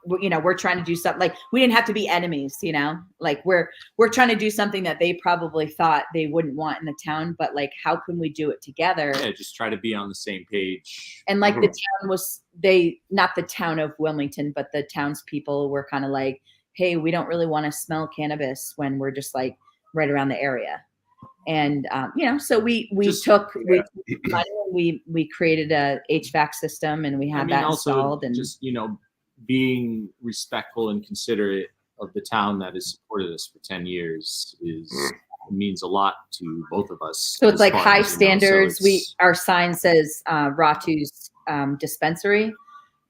we're trying to do something, like we didn't have to be enemies, like we're trying to do something that they probably thought they wouldn't want in the town, but like, how can we do it together? Yeah, just try to be on the same page. And like the town was, not the town of Wilmington, but the townspeople were kind of like, hey, we don't really want to smell cannabis when we're just like right around the area. And so we created a HVAC system, and we had that installed, and just being respectful and considerate of the town that has supported us for 10 years means a lot to both of us. So it's like high standards. Our sign says Ratu's dispensary,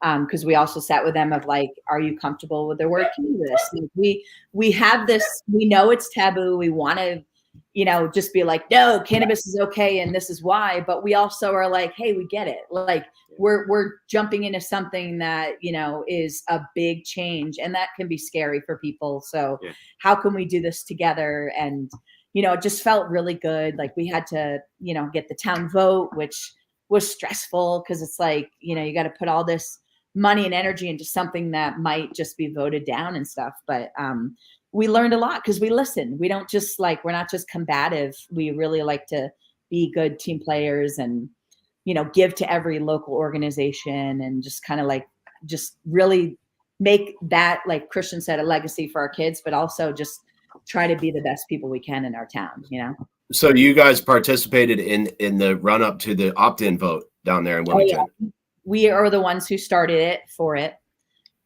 because we also sat with them of like, are you comfortable with the word cannabis? We have this, we know it's taboo. We want to, just be like, no, cannabis is okay, and this is why. But we also are like, hey, we get it. Like, we're jumping into something that, is a big change, and that can be scary for people. So how can we do this together? And, it just felt really good. Like, we had to, get the town vote, which was stressful, because it's like, you got to put all this money and energy into something that might just be voted down and stuff. But we learned a lot because we listen. We don't just we're not just combative. We really like to be good team players and, give to every local organization, and just kind of just really make that, like Christian said, a legacy for our kids, but also just try to be the best people we can in our town, So you guys participated in the run up to the opt-in vote down there in Wilmington. Oh, yeah. We are the ones who started it for it.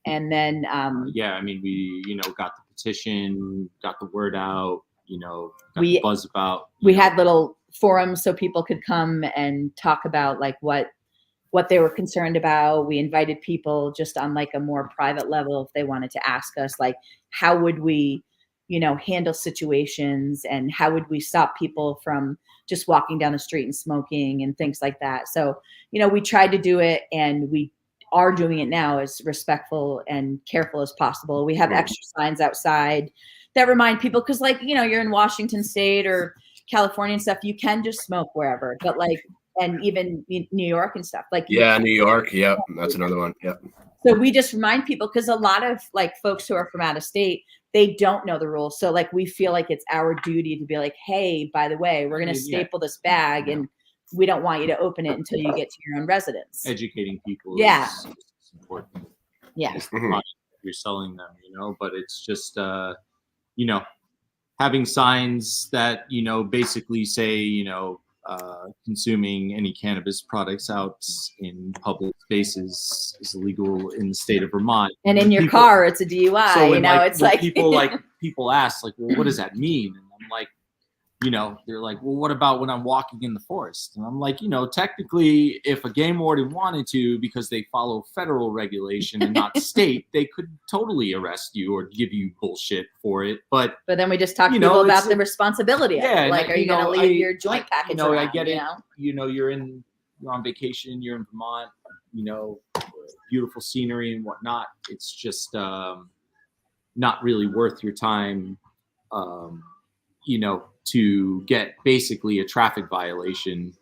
And then, we, got the petition, got the word out, got the buzz about. We had little forums so people could come and talk about like what they were concerned about. We invited people just on like a more private level if they wanted to ask us, like, how would we, handle situations, and how would we stop people from just walking down the street and smoking and things like that. So, we tried to do it, and we are doing it now as respectful and careful as possible. We have extra signs outside that remind people, because you're in Washington State or California and stuff, you can just smoke wherever, but and even New York and stuff. New York. Yep. That's another one. Yep. So we just remind people, because a lot of folks who are from out of state, they don't know the rules. So we feel like it's our duty to be like, hey, by the way, we're going to staple this bag, and we don't want you to open it until you get to your own residence. Educating people is important. Yeah. You're selling them, but it's just, having signs that, basically say, consuming any cannabis products out in public spaces is illegal in the state of Vermont. And in your car, it's a DUI. So it's like people ask, well, what does that mean? And I'm like, they're like, well, what about when I'm walking in the forest? And I'm like, technically, if a game warden wanted to, because they follow federal regulation and not state, they could totally arrest you or give you bullshit for it. But then we just talk to people about the responsibility of it. Like, are you going to leave your joint package around? I get it. You're on vacation, you're in Vermont, beautiful scenery and whatnot. It's just not really worth your time, to get basically a traffic violation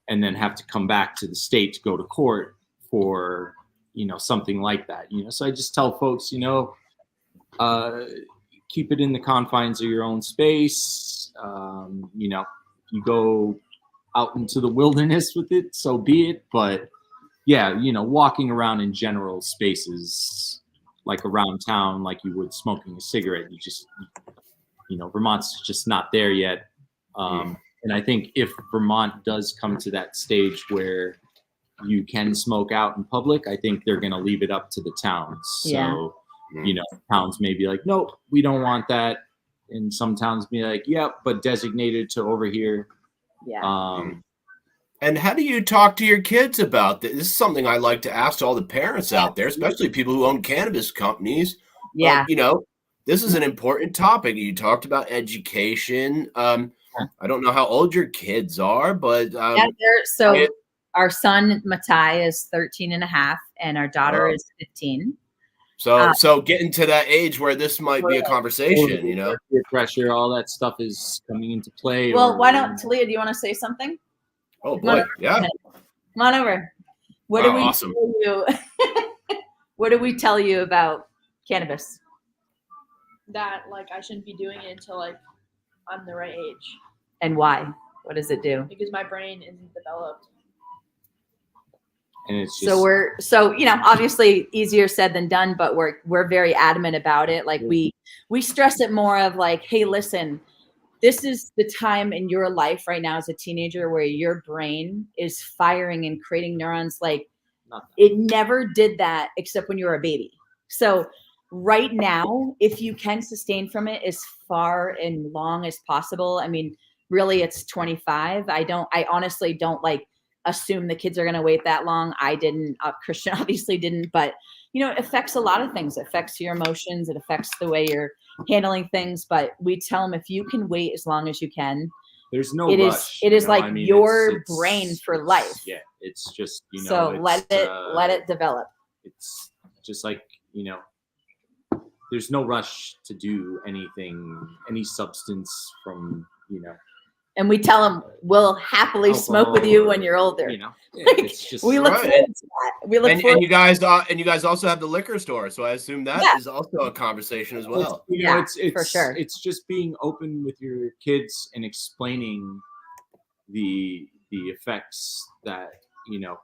and then have to come back to the state to go to court for, something like that. So I just tell folks, keep it in the confines of your own space. You go out into the wilderness with it, so be it. But walking around in general spaces, like around town, like you would smoking a cigarette, Vermont's just not there yet. And I think if Vermont does come to that stage where you can smoke out in public, I think they're going to leave it up to the towns. So you know, towns may be like, nope, we don't want that. And some towns be like, yep, but designated to over here. Yeah. And how do you talk to your kids about this? This is something I like to ask all the parents out there, especially people who own cannabis companies. Yeah. You know, this is an important topic. You talked about education. I don't know how old your kids are, but our son Matai is 13 and a half, and our daughter is 15. So getting to that age where this might be a conversation, you know, peer pressure, all that stuff is coming into play. Well, why don't Talia? Do you want to say something? Oh boy, yeah. Come on over. What do we awesome. tell you? What do we tell you about cannabis? That like I shouldn't be doing it until like I'm the right age. And why? What does it do? Because my brain isn't developed. And it's just, so you know, obviously easier said than done, but we're very adamant about it. Like we stress it more of like, hey, listen, this is the time in your life right now as a teenager where your brain is firing and creating neurons like it never did that except when you were a baby. So right now, if you can sustain from it as far and long as possible, I mean, really it's 25. I honestly don't like assume the kids are going to wait that long. I didn't, Christian obviously didn't, but you know, it affects a lot of things. It affects your emotions. It affects the way you're handling things. But we tell them if you can wait as long as you can, there's no rush. It is like your brain for life. Yeah. It's just, you know, so let it develop. It's just like, you know, there's no rush to do anything, any substance from, you know. And we tell them we'll happily smoke with you when you're older. You know, like, it's just we look forward to that. We look forward. And you guys also have the liquor store, so I assume that is also a conversation as well. You know, it's for sure. It's just being open with your kids and explaining the effects that, you know,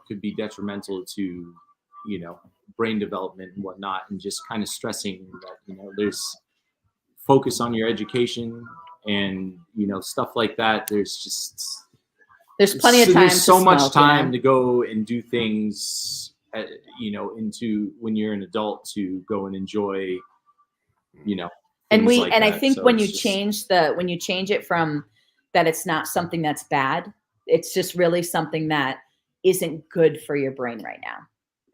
could be detrimental to, you know, brain development and whatnot, and just kind of stressing that, you know, there's focus on your education and, you know, stuff like that. There's plenty of time. There's so much time to go and do things, you know, into when you're an adult to go and enjoy, you know. And I think when you change it from that, it's not something that's bad. It's just really something that isn't good for your brain right now.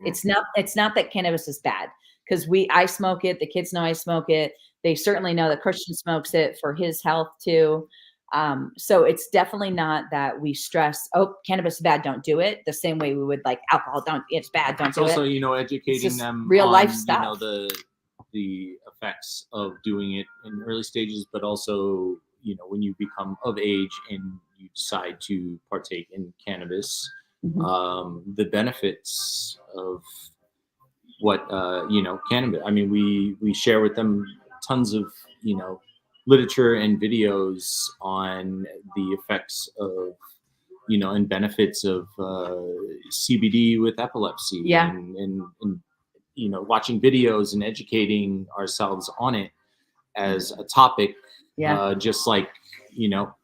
It's not that cannabis is bad, because I smoke it. The kids know I smoke it. They certainly know that Christian smokes it for his health too. So it's definitely not that we stress, oh, cannabis is bad, don't do it. The same way we would like alcohol, it's bad, don't do it. It's also, you know, educating them real on, life stuff. You know, the effects of doing it in early stages, but also, you know, when you become of age and you decide to partake in cannabis, the benefits of what, you know, cannabis. I mean, we share with them tons of, you know, literature and videos on the effects of, you know, and benefits of CBD with epilepsy. Yeah. And you know, watching videos and educating ourselves on it as a topic. Yeah. Just like, you know,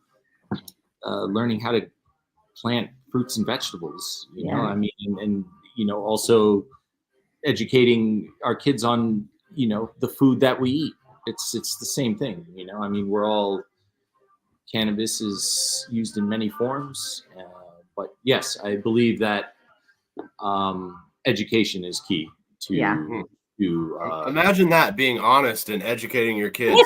learning how to plant fruits and vegetables, you know, I mean, and, you know, also educating our kids on, you know, the food that we eat. It's the same thing, you know. I mean, cannabis is used in many forms, but yes, I believe that education is key to. Imagine that, being honest and educating your kids.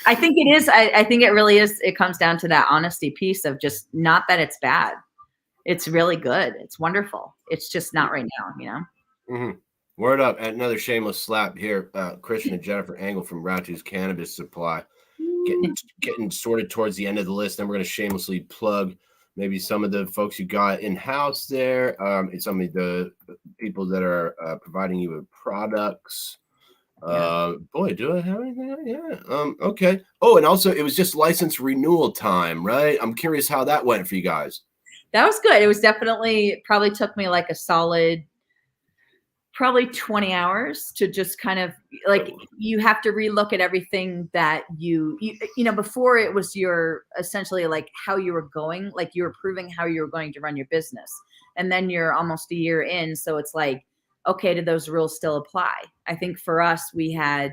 I think it is. I think it really is. It comes down to that honesty piece of just not that it's bad. It's really good. It's wonderful. It's just not right now, you know. Mm-hmm. Word up. And another shameless slap here. Christian and Jennifer Engel from Ratu's Cannabis Supply. Getting sorted towards the end of the list. Then we're going to shamelessly plug maybe some of the folks you got in-house there. It's some of the people that are providing you with products. Boy, do I have anything? Yeah. Okay. Oh, and also it was just license renewal time, right? I'm curious how that went for you guys. That was good. It was definitely, probably took me like a solid, probably 20 hours to just kind of like, you have to relook at everything that you know, before it was your essentially like how you were going, like you were proving how you were going to run your business. And then you're almost a year in. So it's like, okay, do those rules still apply? I think for us, we had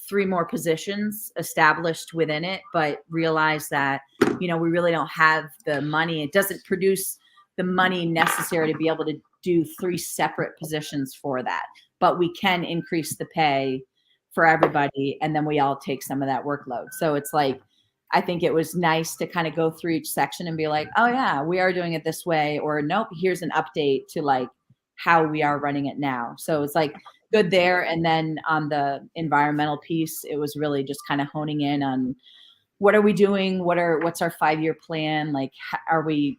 3 more positions established within it, but realized that, we really don't have the money. It doesn't produce the money necessary to be able to do 3 separate positions for that. But we can increase the pay for everybody, and then we all take some of that workload. So it's like, I think it was nice to kind of go through each section and be like, oh yeah, we are doing it this way, or nope, here's an update to like how we are running it now. So it's like good there. And then on the environmental piece, it was really just kind of honing in on what are we doing? What's our 5-year plan? Like, are we,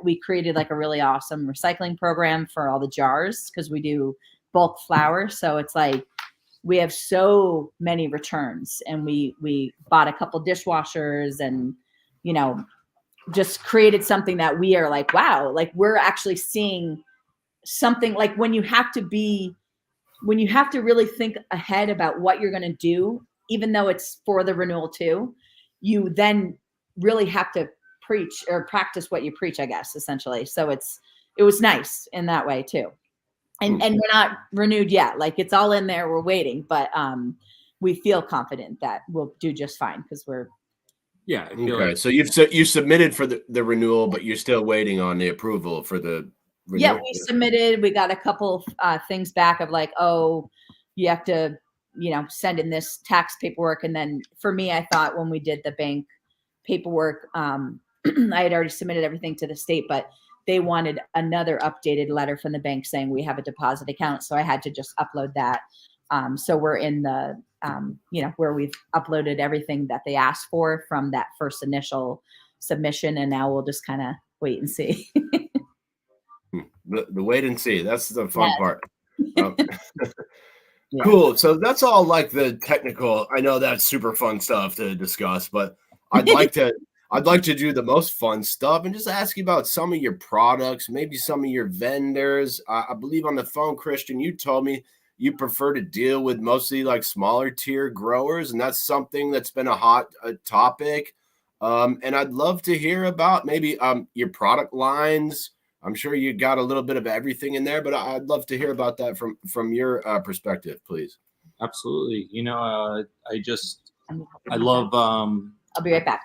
we created like a really awesome recycling program for all the jars, because we do bulk flour. So it's like, we have so many returns, and we bought a couple dishwashers and, just created something that we are like, wow, like we're actually seeing something. Like when you have to really think ahead about what you're going to do, even though it's for the renewal too, you then really have to preach or practice what you preach, I guess, essentially. So it was nice in that way too. And we're not renewed yet. Like it's all in there. We're waiting, but we feel confident that we'll do just fine because we're. Yeah. I feel Okay. like, So you submitted for the renewal, but you're still waiting on the approval for the renewal. Yeah, we submitted. We got a couple things back of like, oh, you have to, send in this tax paperwork. And then for me, I thought when we did the bank paperwork, I had already submitted everything to the state, but they wanted another updated letter from the bank saying we have a deposit account. So I had to just upload that. So we're in the, where we've uploaded everything that they asked for from that first initial submission. And now we'll just kind of wait and see. The wait and see. That's the fun part. Yeah. Cool. So that's all like the technical. I know that's super fun stuff to discuss, but I'd like to do the most fun stuff and just ask you about some of your products, maybe some of your vendors. I believe on the phone, Christian, you told me you prefer to deal with mostly like smaller tier growers, and that's something that's been a hot topic. And I'd love to hear about maybe your product lines. I'm sure you got a little bit of everything in there, but I'd love to hear about that from your perspective, please. Absolutely. I love. I'll be right back.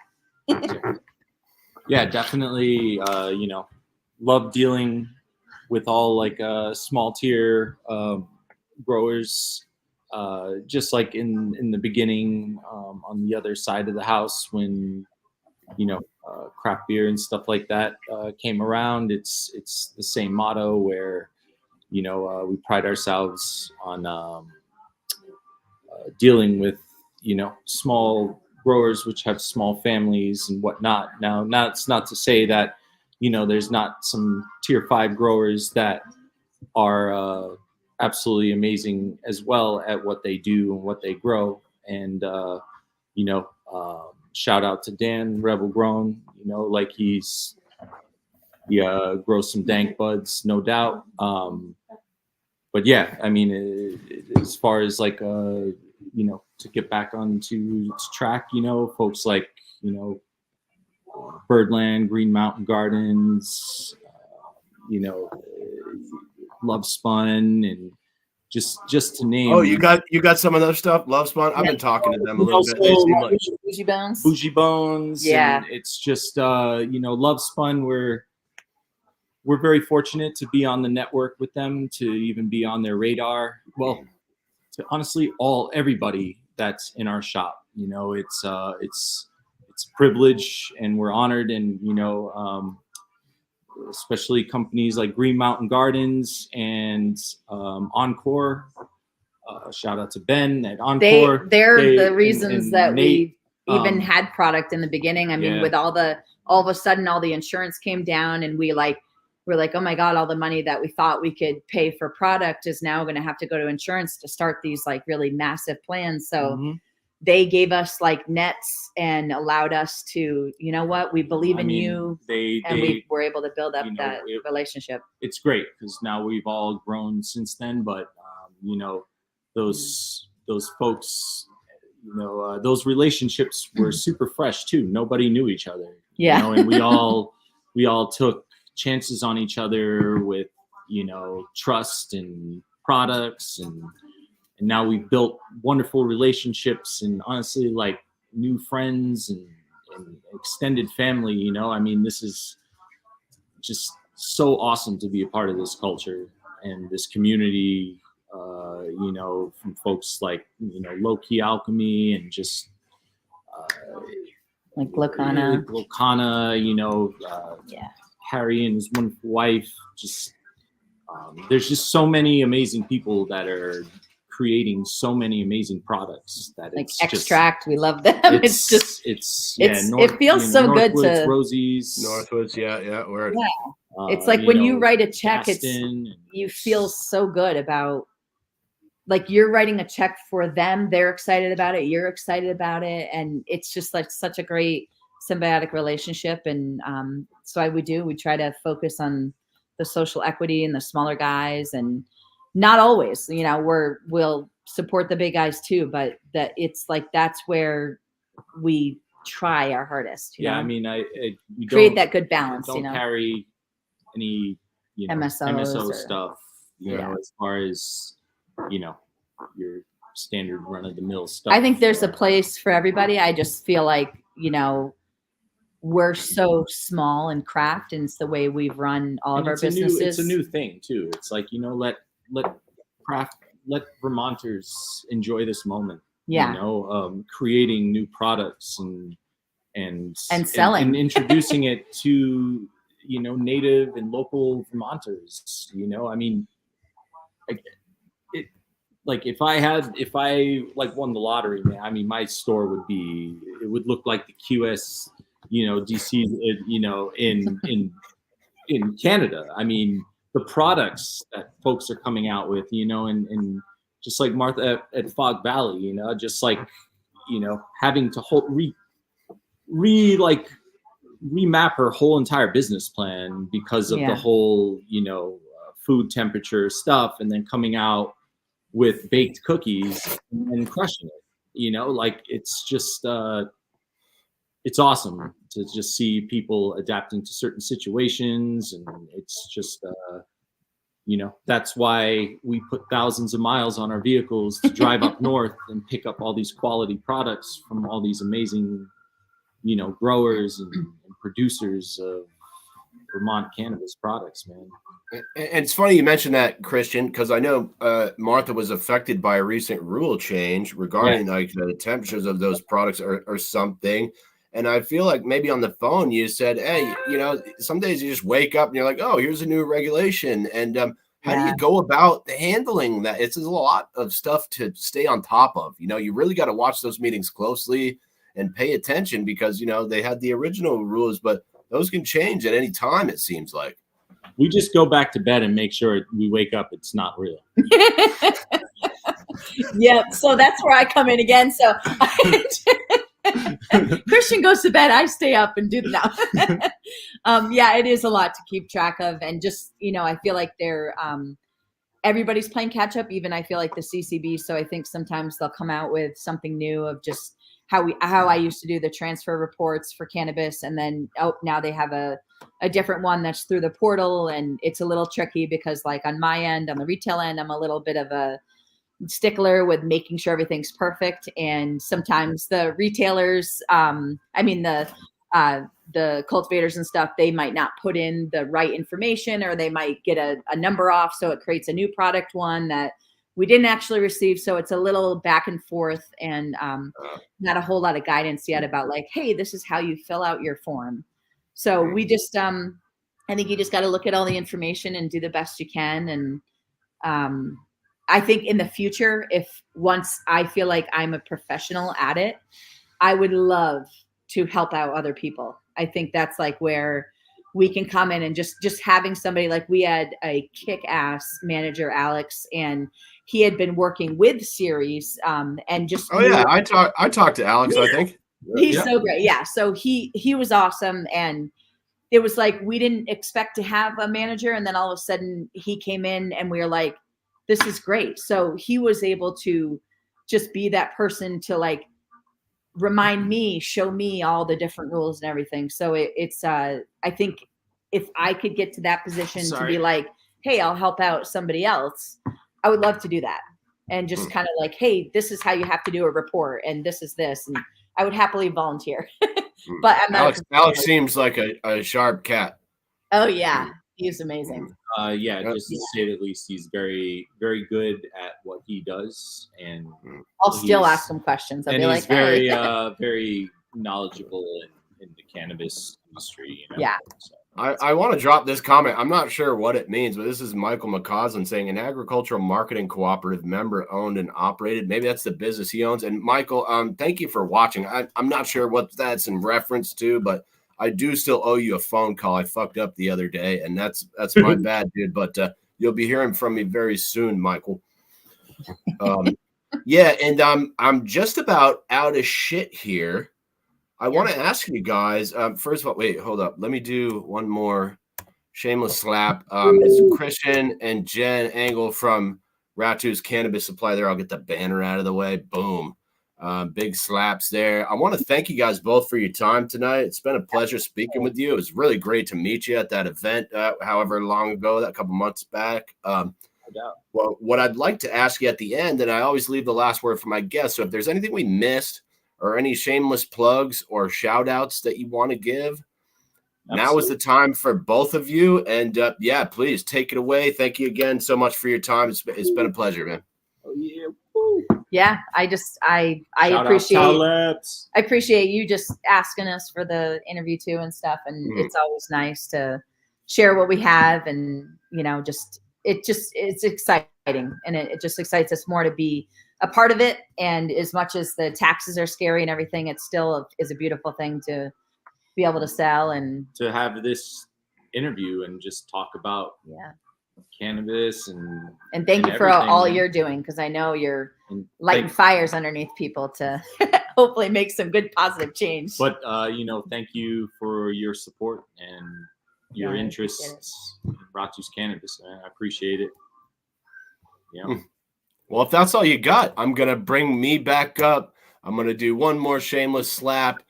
Yeah, definitely. Love dealing with all like small tier growers. Just like in the beginning, on the other side of the house when craft beer and stuff like that came around. It's the same motto where we pride ourselves on dealing with small growers which have small families and whatnot. Now, that's not to say that there's not some tier 5 growers that are absolutely amazing as well at what they do and what they grow. And shout out to Dan Rebel Grown, like he grows some dank buds, no doubt. But yeah, I mean, as far as like to get back onto track, folks like Birdland, Green Mountain Gardens, Love Spun, and just to name. Oh, you got some of those stuff, Love Spun. I've been talking to them a little bit. They seem like Bougie Bones. Yeah, and it's just Love Spun. We're very fortunate to be on the network with them, to even be on their radar. Well, to honestly everybody that's in our shop, it's a privilege, and we're honored, and especially companies like Green Mountain Gardens and Encore. Shout out to Ben at Encore. They're the reasons that Nate, we even had product in the beginning. I mean, with all of a sudden all the insurance came down, and we're like, oh my God, all the money that we thought we could pay for product is now going to have to go to insurance to start these like really massive plans. So they gave us like nets and allowed us to, we believe in you. We were able to build up that relationship. It's great because now we've all grown since then, but those folks, those relationships were super fresh too. Nobody knew each other, and we all took chances on each other with trust and products, and now we've built wonderful relationships and honestly like new friends and extended family. I mean, this is just so awesome to be a part of this culture and this community, from folks like, Low Key Alchemy and just like Glocana, Harry and his wonderful wife. Just there's just so many amazing people that are creating so many amazing products that like it's Extract. Just, we love them. it feels so good to Rosie's, Northwoods. Yeah. Word. Yeah. It's like when you write a check, you feel so good about, like, you're writing a check for them. They're excited about it. You're excited about it. And it's just like such a great symbiotic relationship. And so we try to focus on the social equity and the smaller guys, and not always, we'll support the big guys too, but that it's like, that's where we try our hardest. I mean, we create that good balance. Don't carry any MSO stuff, as far as your standard run of the mill stuff. I think there's a place for everybody. I just feel like we're so small and craft, and it's the way we've run all of our businesses. It's a new thing too. It's like, let Vermonters enjoy this moment. Creating new products and selling and introducing it to native and local Vermonters. I mean, if I won the lottery, man, I mean, my store would look like the QS, DC, in Canada. I mean, the products that folks are coming out with, and just like Martha at Fog Valley, just like, having to remap her whole entire business plan because of the whole, food temperature stuff, and then coming out with baked cookies and crushing it, it's just, it's awesome to just see people adapting to certain situations. And it's just, that's why we put thousands of miles on our vehicles to drive up north and pick up all these quality products from all these amazing, growers and producers of Vermont cannabis products, man. And it's funny you mentioned that, Christian, because I know Martha was affected by a recent rule change regarding like the temperatures of those products or something. And I feel like maybe on the phone you said, hey, some days you just wake up and you're like, oh, here's a new regulation. And how do you go about handling that? It's a lot of stuff to stay on top of. You really got to watch those meetings closely and pay attention because, they had the original rules, but those can change at any time, it seems like. We just go back to bed and make sure we wake up it's not real. Yeah, so that's where I come in again. So Christian goes to bed, I stay up and do that. It is a lot to keep track of, and just I feel like they're everybody's playing catch up. Even I feel like the CCB. So I think sometimes they'll come out with something new of just how I used to do the transfer reports for cannabis, and then now they have a different one that's through the portal, and it's a little tricky because like on my end, on the retail end, I'm a little bit of a stickler with making sure everything's perfect, and sometimes the retailers, the cultivators and stuff, they might not put in the right information, or they might get a number off, so it creates a new product one that we didn't actually receive. So it's a little back and forth, and not a whole lot of guidance yet about like, hey, this is how you fill out your form. So we just, I think you just got to look at all the information and do the best you can. And I think in the future, once I feel like I'm a professional at it, I would love to help out other people. I think that's like where we can come in and just having somebody, like we had a kick-ass manager, Alex, and he had been working with Series and just. Oh yeah, I talked to Alex. I think he's so great. Yeah, so he was awesome, and it was like we didn't expect to have a manager, and then all of a sudden he came in, and we were like, this is great. So he was able to just be that person to like remind me, show me all the different rules and everything. So it's I think if I could get to that position to be like, hey, I'll help out somebody else, I would love to do that. And just kind of like, hey, this is how you have to do a report, and this is this. And I would happily volunteer. But I'm not Alex seems like a sharp cat. Oh yeah, he's amazing. Yeah, just to say the least, he's very, very good at what he does, and I'll still ask him questions. I'll be like, he's very, very knowledgeable in the cannabis industry. You know? Yeah. So, I want to drop this comment. I'm not sure what it means, but this is Michael McCausland saying an agricultural marketing cooperative member owned and operated. Maybe that's the business he owns. And Michael, thank you for watching. I'm not sure what that's in reference to, but I do still owe you a phone call. I fucked up the other day, and that's my bad, dude. But you'll be hearing from me very soon, Michael. Yeah, and I'm just about out of shit here. I want to ask you guys, first of all, wait, hold up. Let me do one more shameless slap. It's Christian and Jen Engel from Ratu's Cannabis Supply there. I'll get the banner out of the way. Boom. Big slaps there. I want to thank you guys both for your time tonight. It's been a pleasure speaking with you. It was really great to meet you at that event, however long ago, that couple months back. Well, what I'd like to ask you at the end, and I always leave the last word for my guests, so if there's anything we missed or any shameless plugs or shout outs that you want to give, now is the time for both of you. And yeah, please take it away. Thank you again so much for your time. It's been a pleasure, man. oh yeah. Yeah, I appreciate you just asking us for the interview too and stuff. And it's always nice to share what we have, and it's exciting, and it just excites us more to be a part of it. And as much as the taxes are scary and everything, it still is a beautiful thing to be able to sell and to have this interview and just talk about cannabis and thank you for all you're doing, because I know you're lighting fires underneath people to hopefully make some good positive change. But thank you for your support and your interests in Ratu's Cannabis. I appreciate it. Yeah. Well, if that's all you got, I'm gonna bring me back up. I'm gonna do one more shameless slap.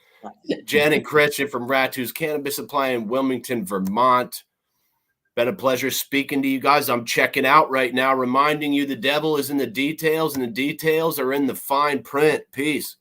Jen and Christian from Ratu's Cannabis Supply in Wilmington, Vermont. Been a pleasure speaking to you guys. I'm checking out right now, reminding you the devil is in the details, and the details are in the fine print. Peace.